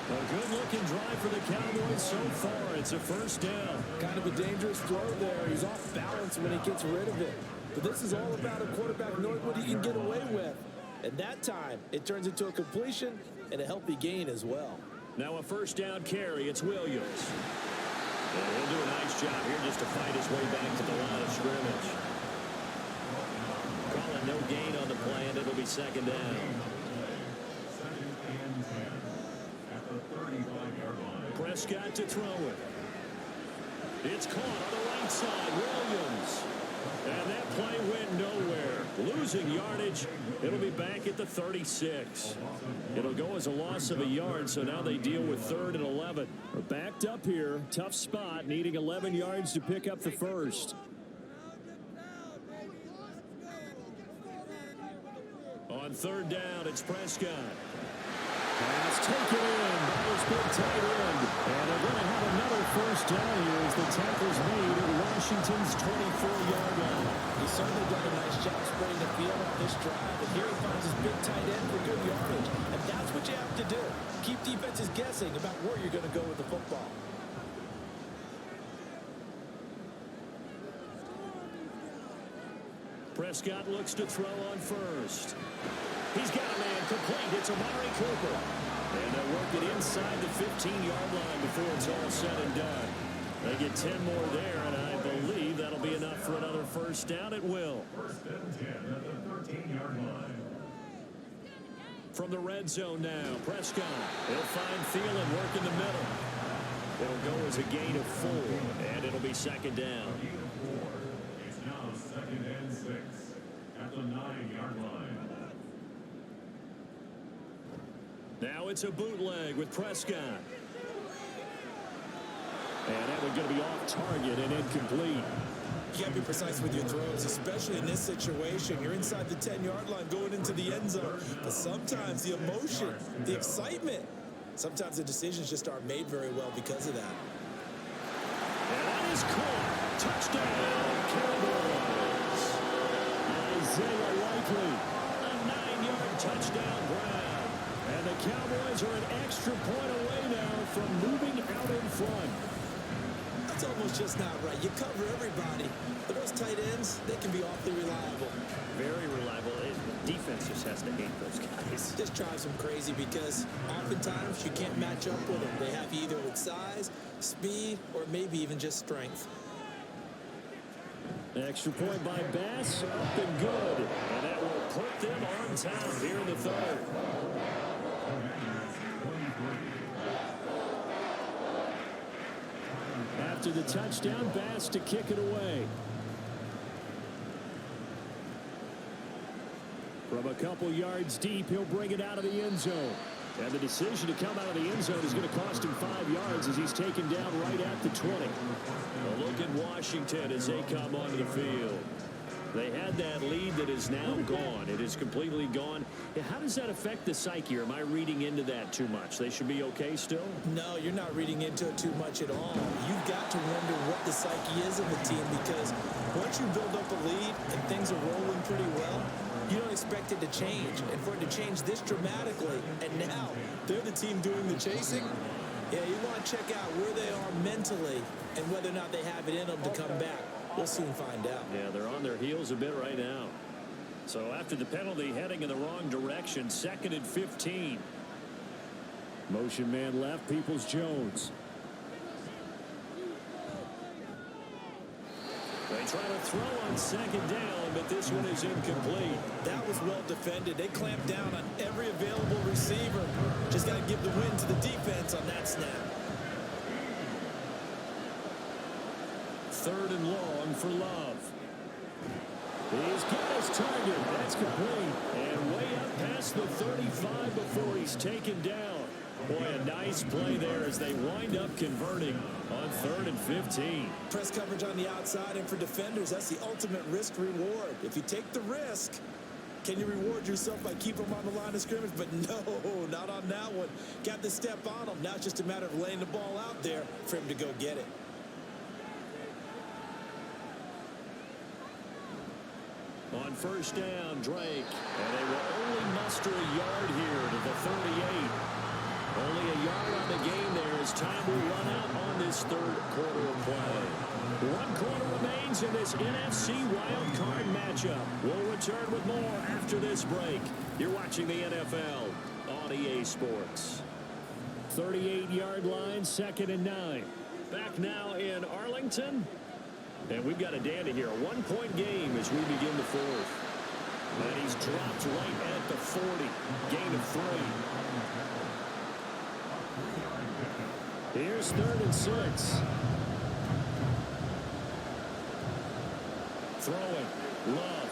A good-looking drive for the Cowboys so far. It's a first down. Kind of a dangerous throw there. He's off balance when he gets rid of it. But this is all about a quarterback knowing what he can get away with. And that time, it turns into a completion and a healthy gain as well. Now a first down carry. It's Williams. And he'll do a nice job here just to fight his way back to the line of scrimmage. Calling no gain on the play, and it'll be 2nd down. Prescott to throw it. It's caught on the right side. Williams. And that play went nowhere. Losing yardage. It'll be back at the 36. It'll go as a loss of a yard, so now they deal with 3rd and 11. We're backed up here. Tough spot, needing 11 yards to pick up the first. On 3rd down, it's Prescott. Pass taken in by his big tight end. And they're going to have another first down here as the tackle's made at Washington's 24-yard line. He's certainly done a nice job spreading the field on this drive. And here he finds his big tight end for good yardage. And that's what you have to do. Keep defenses guessing about where you're going to go with the football. Prescott looks to throw on first. He's got a man complete. It's Amari Cooper. And they'll work it inside the 15-yard line before it's all said and done. They get 10 more there, and I believe that'll be enough for another first down. It will. First and 10 at the 13-yard line. From the red zone now, Prescott. He'll find Thielen, work in the middle. It'll go as a gain of 4, and it'll be second down. It's now second and 6 at the 9-yard line. Now it's a bootleg with Prescott. And that one's going to be off target and incomplete. You got to be precise with your throws, especially in this situation. You're inside the 10-yard line going into the end zone. But sometimes the emotion, the excitement, sometimes the decisions just aren't made very well because of that. And that is caught. Touchdown, Cowboys. Isaiah Likely, a 9-yard touchdown grab. And the Cowboys are an extra point away now from moving out in front. That's almost just not right. You cover everybody. But those tight ends, they can be awfully reliable. Very reliable. Defense just has to hate those guys. This drives them crazy because oftentimes you can't match up with them. They have you either with size, speed, or maybe even just strength. Extra point by Bass, up and good. And that will put them on top here in the third. After the touchdown, Bass to kick it away. From a couple yards deep, he'll bring it out of the end zone. And the decision to come out of the end zone is going to cost him 5 yards as he's taken down right at the 20. A look at Washington as they come onto the field. They had that lead that is now gone. It is completely gone. How does that affect the psyche? Or am I reading into that too much? They should be okay still? No, you're not reading into it too much at all. You've got to wonder what the psyche is of the team because once you build up a lead and things are rolling pretty well, you don't expect it to change. And for it to change this dramatically, and now they're the team doing the chasing, yeah, you want to check out where they are mentally and whether or not they have it in them to come back. We'll soon find out. Yeah, they're on their heels a bit right now. So after the penalty, heading in the wrong direction, 2nd and 15. Motion man left, Peoples-Jones. They try to throw on 2nd down, but this one is incomplete. That was well defended. They clamped down on every available receiver. Just got to give the win to the defense on that snap. 3rd and long for Love. He's got his target. That's complete. And way up past the 35 before he's taken down. Boy, a nice play there as they wind up converting on 3rd and 15. Press coverage on the outside, and for defenders, that's the ultimate risk reward. If you take the risk, can you reward yourself by keeping them on the line of scrimmage? But no, not on that one. Got the step on him. Now it's just a matter of laying the ball out there for him to go get it. On 1st down, Drake. And they will only muster a yard here to the 38. Only a yard on the game there as time will run out on this 3rd quarter of play. 1 quarter remains in this NFC wildcard matchup. We'll return with more after this break. You're watching the NFL on EA Sports. 38-yard line, 2nd and 9. Back now in Arlington. And we've got a dandy here. A 1-point game as we begin the 4th. And he's dropped right at the 40. Gain of 3. Here's 3rd and 6. Throwing. Love.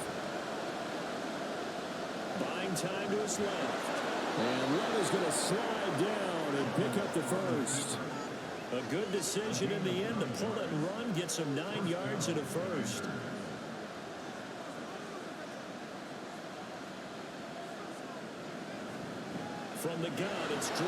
Buying time to his left. And Love is going to slide down and pick up the 1st. A good decision in the end to pull it and run, get some 9 yards and a 1st. From the gun, it's Drake.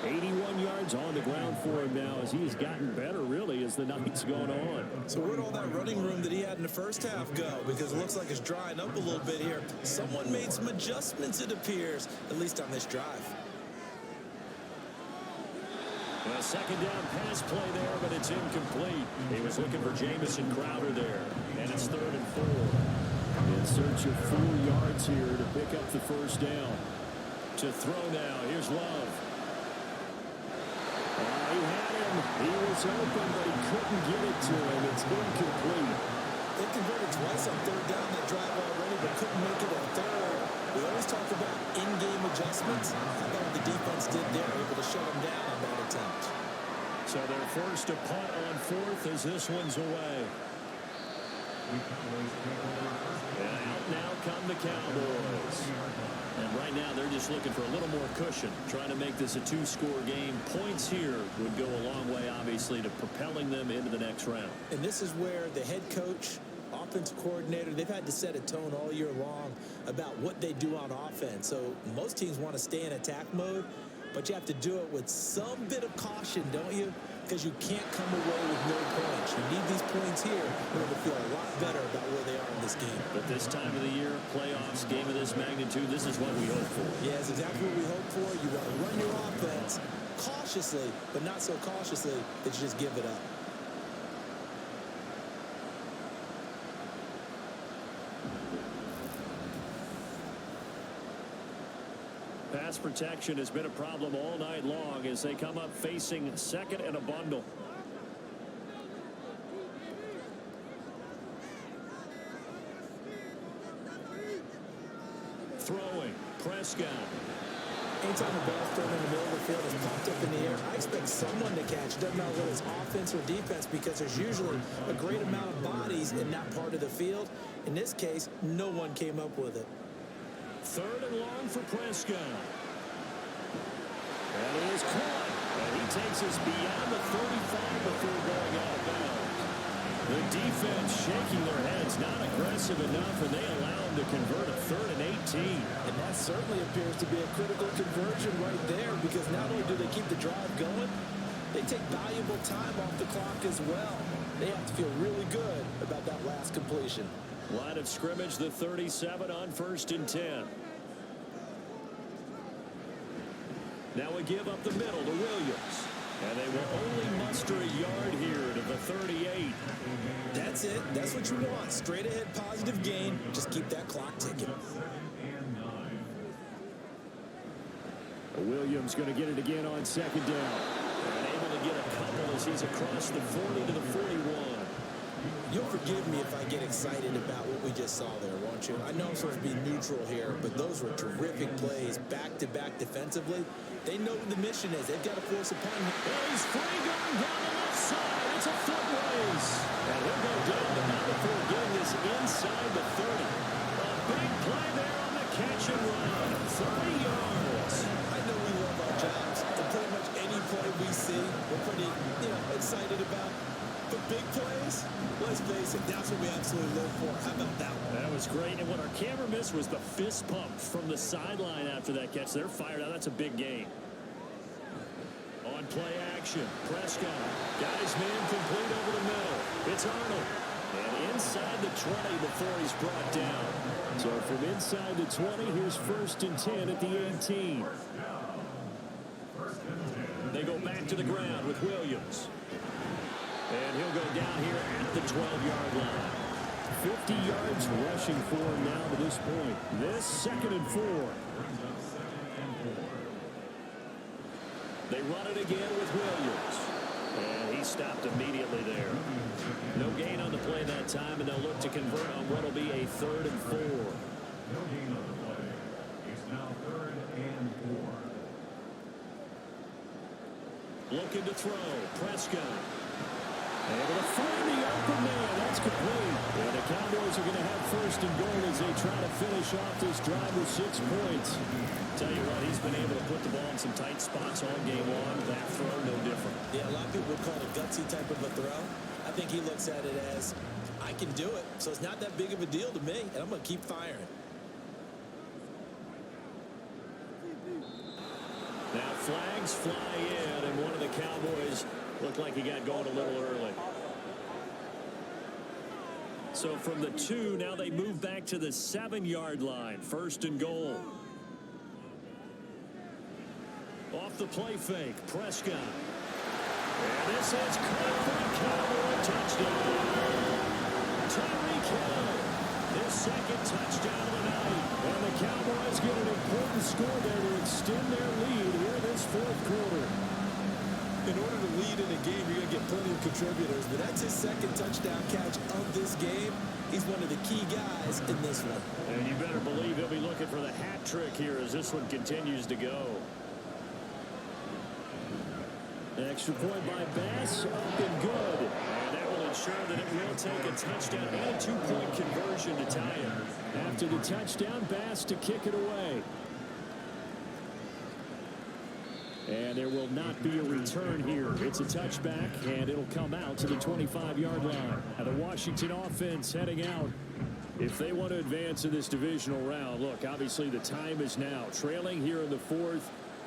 81 yards on the ground for him now as he has gotten better, really, as the night's gone on. So where'd all that running room that he had in the first half go? Because it looks like it's drying up a little bit here. Someone made some adjustments, it appears, at least on this drive. A second down pass play there, but it's incomplete. He was looking for Jamison Crowder there, and it's 3rd and 4. In search of 4 yards here to pick up the first down. To throw now, here's Love. He had him. He was open, but he couldn't get it to him. It's incomplete. They converted twice on 3rd down that drive already, but couldn't make it on 3rd. We always talk about in-game adjustments. How about what the defense did there, able to shut them down on that attempt. So they're forced to punt on 4th as this one's away. And out now come the Cowboys. And right now they're just looking for a little more cushion, trying to make this a 2-score game. Points here would go a long way, obviously, to propelling them into the next round. And this is where the head coach, offensive coordinator, they've had to set a tone all year long about what they do on offense. So most teams want to stay in attack mode, but you have to do it with some bit of caution, don't you? Because you can't come away with no points. You need these points here in order to feel a lot better about where they are in this game. But this time of the year, playoffs, game of this magnitude, this is what we hope for. Yeah, it's exactly what we hope for. You want to run your offense cautiously, but not so cautiously that you just give it up. Pass protection has been a problem all night long as they come up facing 2nd and a bundle. Throwing, Prescott. Anytime the ball's thrown in the middle of the field and popped up in the air, I expect someone to catch. It doesn't matter whether it's offense or defense, because there's usually a great amount of bodies in that part of the field. In this case, no one came up with it. 3rd and long for Prescott. That is caught. And he takes us beyond the 35 before going out of bounds. The defense shaking their heads, not aggressive enough, and they allow him to convert a 3rd and 18. And that certainly appears to be a critical conversion right there, because not only do they keep the drive going, they take valuable time off the clock as well. They have to feel really good about that last completion. Line of scrimmage, the 37 on 1st and 10. Now we give up the middle to Williams. And they will only muster a yard here to the 38. That's it. That's what you want. Straight ahead positive gain. Just keep that clock ticking. Williams going to get it again on 2nd down. And able to get a couple as he's across the 40 to the 41. You'll forgive me if I get excited about what we just saw there, won't you? I know I'm supposed to be neutral here, but those were terrific plays back-to-back defensively. They know what the mission is. They've got to force a punt. Oh, he's free going down the left side. It's a foot race. And he'll go down, but not before getting this inside the 30. A big play there on the catch and run. 30 yards. I know we love our jobs, and pretty much any play we see, we're pretty, excited about. But big plays, let's face it, that's what we absolutely live for. How about that one? That was great. And what our camera missed was the fist pump from the sideline after that catch. They're fired out. That's a big gain. On play action, Prescott got his man complete over the middle. It's Arnold. And inside the 20 before he's brought down. So from inside the 20, here's 1st and 10 at the 18. They go back to the ground with Williams. And he'll go down here at the 12-yard line. 50 yards rushing for him now to this point. This 2nd and 4. They run it again with Williams. And he stopped immediately there. No gain on the play that time, and they'll look to convert on what will be a 3rd and 4. No gain on the play. It's now 3rd and 4. Looking to throw. Prescott. Able to find the open man. That's complete. And the Cowboys are going to have 1st and goal as they try to finish off this drive with 6 points. Tell you what, he's been able to put the ball in some tight spots all game long. That throw, no different. Yeah, a lot of people would call it a gutsy type of a throw. I think he looks at it as, I can do it, so it's not that big of a deal to me, and I'm going to keep firing. flags fly in, and one of the Cowboys looked like he got going a little early. So from the 2, now they move back to the 7-yard line. 1st and goal. Off the play fake, Prescott. And this is caught for a Cowboy touchdown. Tyreek Hill, his 2nd touchdown of the night. And the Cowboys get an important score there to extend their lead here this 4th quarter. In order to lead in a game, you're going to get plenty of contributors, but that's his 2nd touchdown catch of this game. He's one of the key guys in this one. And you better believe he'll be looking for the hat trick here as this one continues to go. Extra point by Bass, up and good. And that will ensure that it will take a touchdown and a 2-point conversion to tie it. After the touchdown, Bass to kick it away. And there will not be a return here. It's a touchback, and it'll come out to the 25-yard line. Now the Washington offense heading out. If they want to advance in this divisional round, look, obviously the time is now. Trailing here in the 4th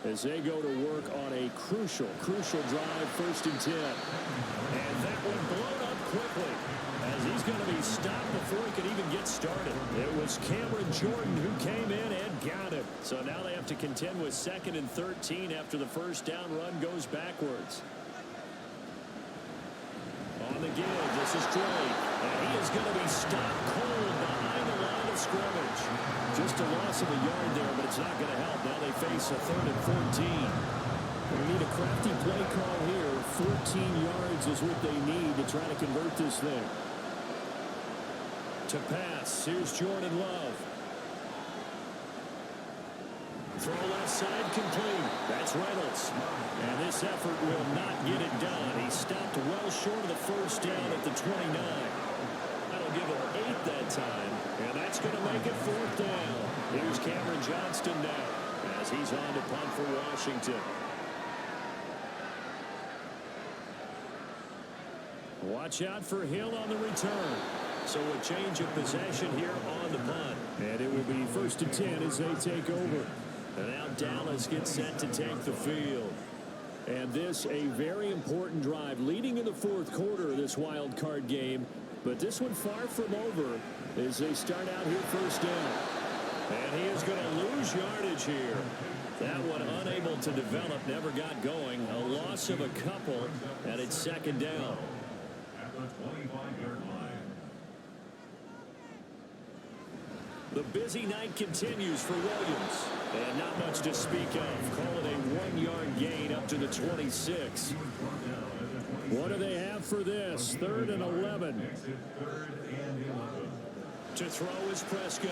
as they go to work on a crucial drive, 1st and 10. And that one blown up quickly as he's going to be stopped before he can even get started. It was Cameron Jordan who came in and got him. So now they have to contend with 2nd and 13 after the 1st down run goes backwards. On the give, this is Drake. And he is going to be stopped cold behind the line of scrimmage. Just a loss of a yard there, but it's not going to help. Now they face a 3rd and 14. We need a crafty play call here. 14 yards is what they need to try to convert this thing. To pass, here's Jordan Love. Throw left side complete. That's Reynolds. And this effort will not get it done. He stopped well short of the 1st down at the 29. That'll give him 8 that time. And that's going to make it 4th down. Here's Cameron Johnston now as he's on to punt for Washington. Watch out for Hill on the return. So a change of possession here on the punt. And it will be 1st and 10 as they take over. And now Dallas gets set to take the field. And this a very important drive leading in the 4th quarter of this wild card game. But this one far from over as they start out here 1st down. And he is going to lose yardage here. That one unable to develop, never got going. A loss of a couple, and it's 2nd down. At the 25-yard line. The busy night continues for Williams. And not much to speak of. Call it a 1-yard gain up to the 26. What do they have for this? 3rd and 11. To throw is Prescott.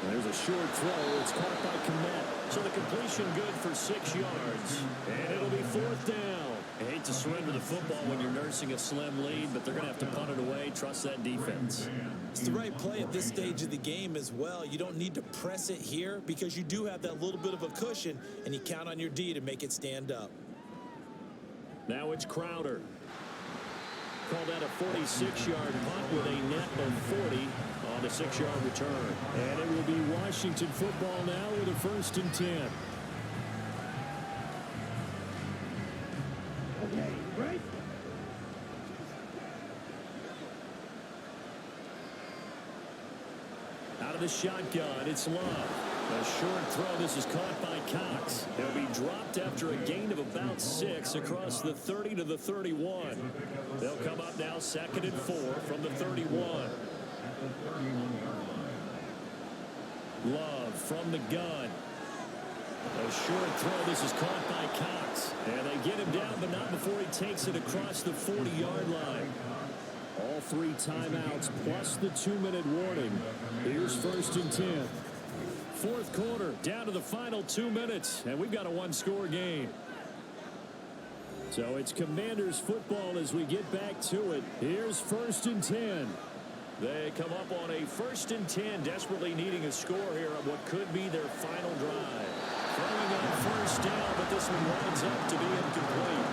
There's a short throw. It's caught by Kmet. So the completion good for 6 yards. And it'll be 4th down. I hate to surrender the football when you're nursing a slim lead, but they're going to have to punt it away. Trust that defense. It's the right play at this stage of the game as well. You don't need to press it here because you do have that little bit of a cushion, and you count on your D to make it stand up. Now it's Crowder. Called out a 46-yard punt with a net of 40 on the 6-yard return. And it will be Washington football now with a 1st and 10. Okay, right? Out of the shotgun, it's Love. A short throw. This is caught by Cox. He'll be dropped after a gain of about 6 across the 30 to the 31. They'll come up now 2nd and 4 from the 31. Love from the gun. A short throw. This is caught by Cox. And they get him down, but not before he takes it across the 40-yard line. All 3 timeouts plus the 2-minute warning. Here's 1st and 10. 4th quarter, down to the final 2 minutes, and we've got a 1-score game. So it's Commanders football as we get back to it. Here's 1st and 10. They come up on a 1st and 10, desperately needing a score here on what could be their final drive. Throwing on 1st down, but this one winds up to be incomplete.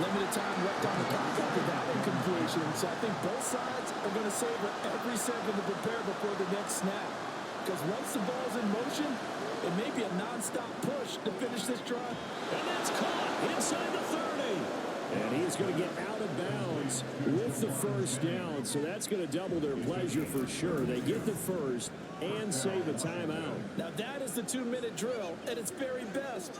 Limited time left on the clock after that incompletion. So I think both sides are going to savor every second to prepare before the next snap. because once the ball's in motion, it may be a nonstop push to finish this drive. And that's caught inside the 30. And he is going to get out of bounds with the first down, so that's going to double their pleasure for sure. They get the first and save a timeout. Now that is the 2-minute drill at its very best.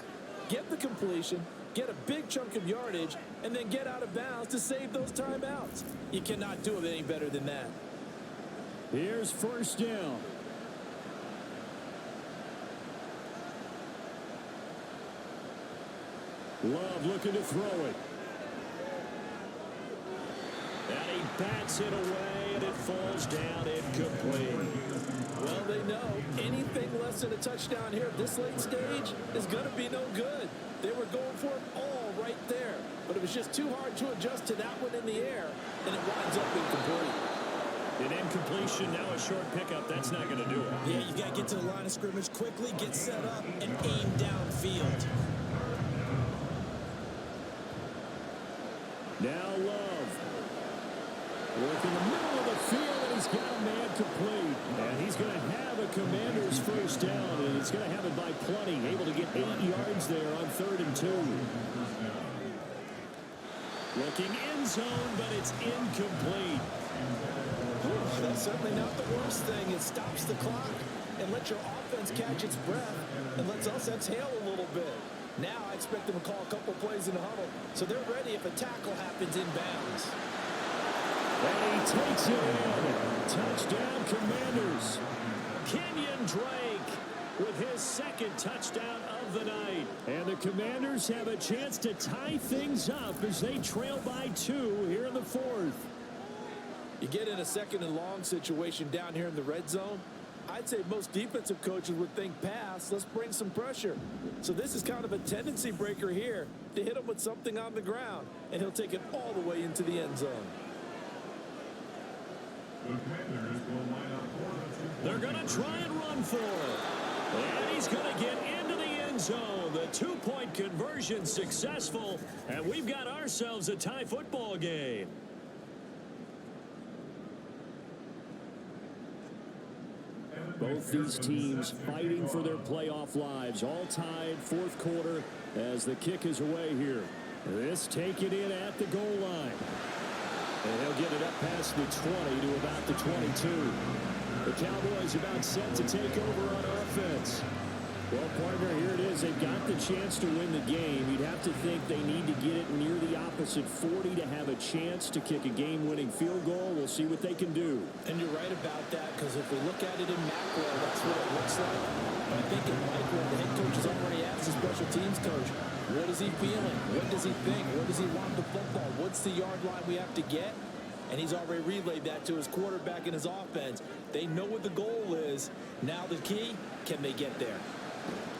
Get the completion, get a big chunk of yardage, and then get out of bounds to save those timeouts. You cannot do it any better than that. Here's first down. Love looking to throw it. And he bats it away, and it falls down incomplete. Well, they know anything less than a touchdown here at this late stage is going to be no good. They were going for it all right there, but it was just too hard to adjust to that one in the air, and it winds up incomplete. An incompletion, now a short pickup. That's not going to do it. Yeah, you got to get to the line of scrimmage quickly, get set up, and aim downfield. Now Love. Work in the middle of the field, and he's got a man complete. And he's going to have a Commander's first down, and he's going to have it by plenty. Able to get 8 yards there on 3rd and 2. Looking end zone, but it's incomplete. That's certainly not the worst thing. It stops the clock and lets your offense catch its breath and lets us exhale a little bit. Now I expect them to call a couple plays in the huddle, so they're ready if a tackle happens in bounds. And he takes it in. Touchdown, Commanders. Kenyon Drake with his second touchdown of the night. And the Commanders have a chance to tie things up as they trail by 2 here in the 4th. You get in a 2nd and long situation down here in the red zone, I'd say most defensive coaches would think pass, let's bring some pressure. So this is kind of a tendency breaker here to hit him with something on the ground, and he'll take it all the way into the end zone. They're going to try and run for it. And he's going to get into the end zone. The 2-point conversion successful, and we've got ourselves a tie football game. Both these teams fighting for their playoff lives. All tied, 4th quarter as the kick is away here. This taken in at the goal line. And he'll get it up past the 20 to about the 22. The Cowboys about set to take over on offense. Well, partner, here it is. They've got the chance to win the game. You'd have to think they need to get it near the opposite 40 to have a chance to kick a game-winning field goal. We'll see what they can do. And you're right about that, because if we look at it in macro, that's what it looks like. But I think in micro, the head coach has already asked the special teams coach, what is he feeling? What does he think? Where does he want the football? What's the yard line we have to get? And he's already relayed that to his quarterback and his offense. They know what the goal is. Now the key, can they get there?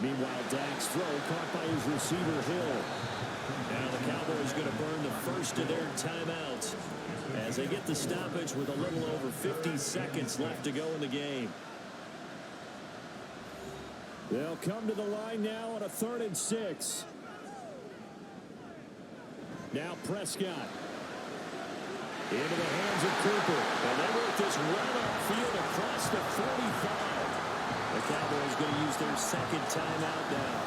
Meanwhile, Dak's throw caught by his receiver, Hill. Now the Cowboys going to burn the first of their timeouts as they get the stoppage with a little over 50 seconds left to go in the game. They'll come to the line now on a 3rd and 6. Now Prescott. Into the hands of Cooper. And they work this run upfield across the 45. The Cowboys going to use their 2nd timeout now.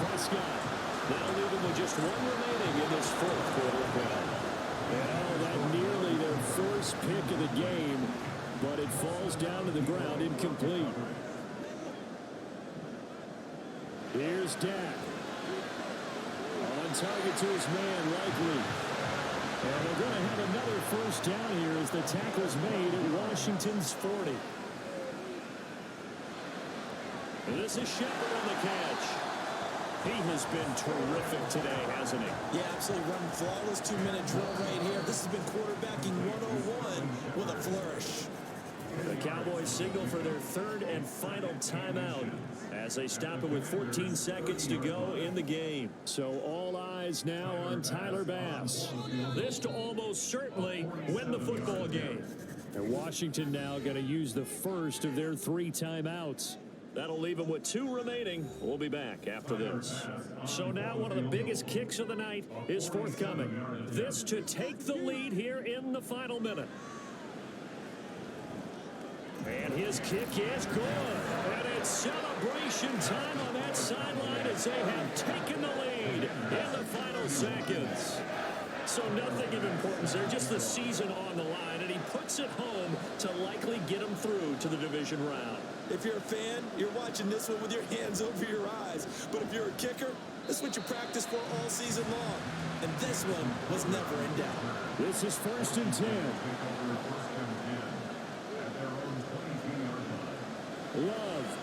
Prescott now leaving with just 1 remaining in this 4th quarter of play. Well, that nearly their first pick of the game, but it falls down to the ground incomplete. Here's Dak. On target to his man, likely. And they're going to have another first down here as the tackle's made at Washington's 40. This is Shepard on the catch. He has been terrific today, hasn't he? Yeah, absolutely running flawless 2-minute drill right here. This has been quarterbacking 101 with a flourish. The Cowboys signal for their 3rd and final timeout as they stop it with 14 seconds to go in the game. So all eyes now on Tyler Bass. This to almost certainly win the football game. And Washington now going to use the first of their 3 timeouts. That'll leave them with 2 remaining. We'll be back after this. So now one of the biggest kicks of the night is forthcoming. This to take the lead here in the final minute. And his kick is good. And it's celebration time on that sideline as they have taken the lead in the final seconds. So nothing of importance there, just the season on the line, and he puts it home to likely get them through to the division round. If you're a fan, you're watching this one with your hands over your eyes. But if you're a kicker, this is what you practice for all season long. And this one was never in doubt. This is 1st and 10. Love.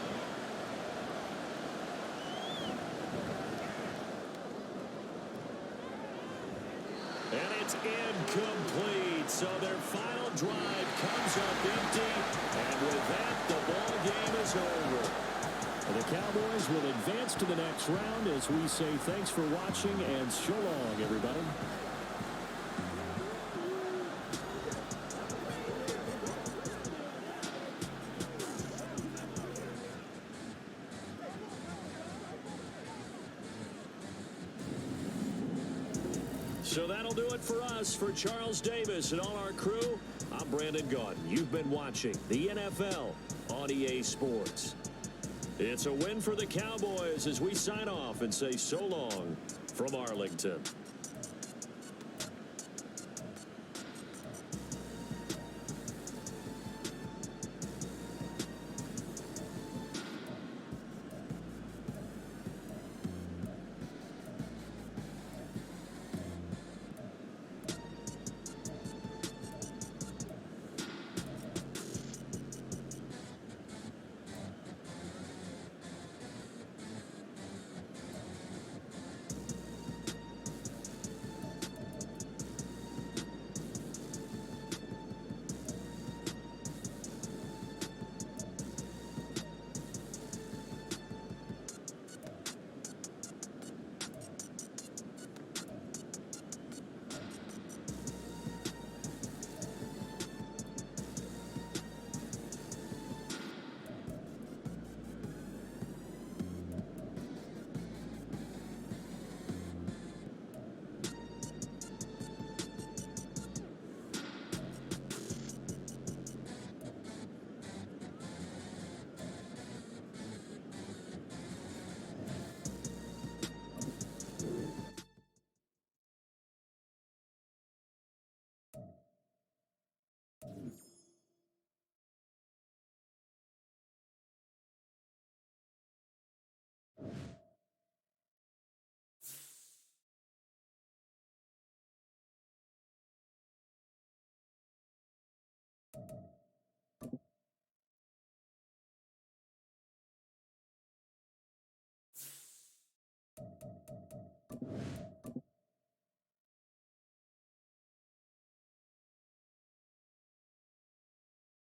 And it's incomplete. So their final drive comes up empty. And with that, the ball game is over. And the Cowboys will advance to the next round as we say thanks for watching and so long, everybody. So that'll do it for us. For Charles Davis and all our crew, I'm Brandon Gaudin. You've been watching the NFL on EA Sports. It's a win for the Cowboys as we sign off and say so long from Arlington.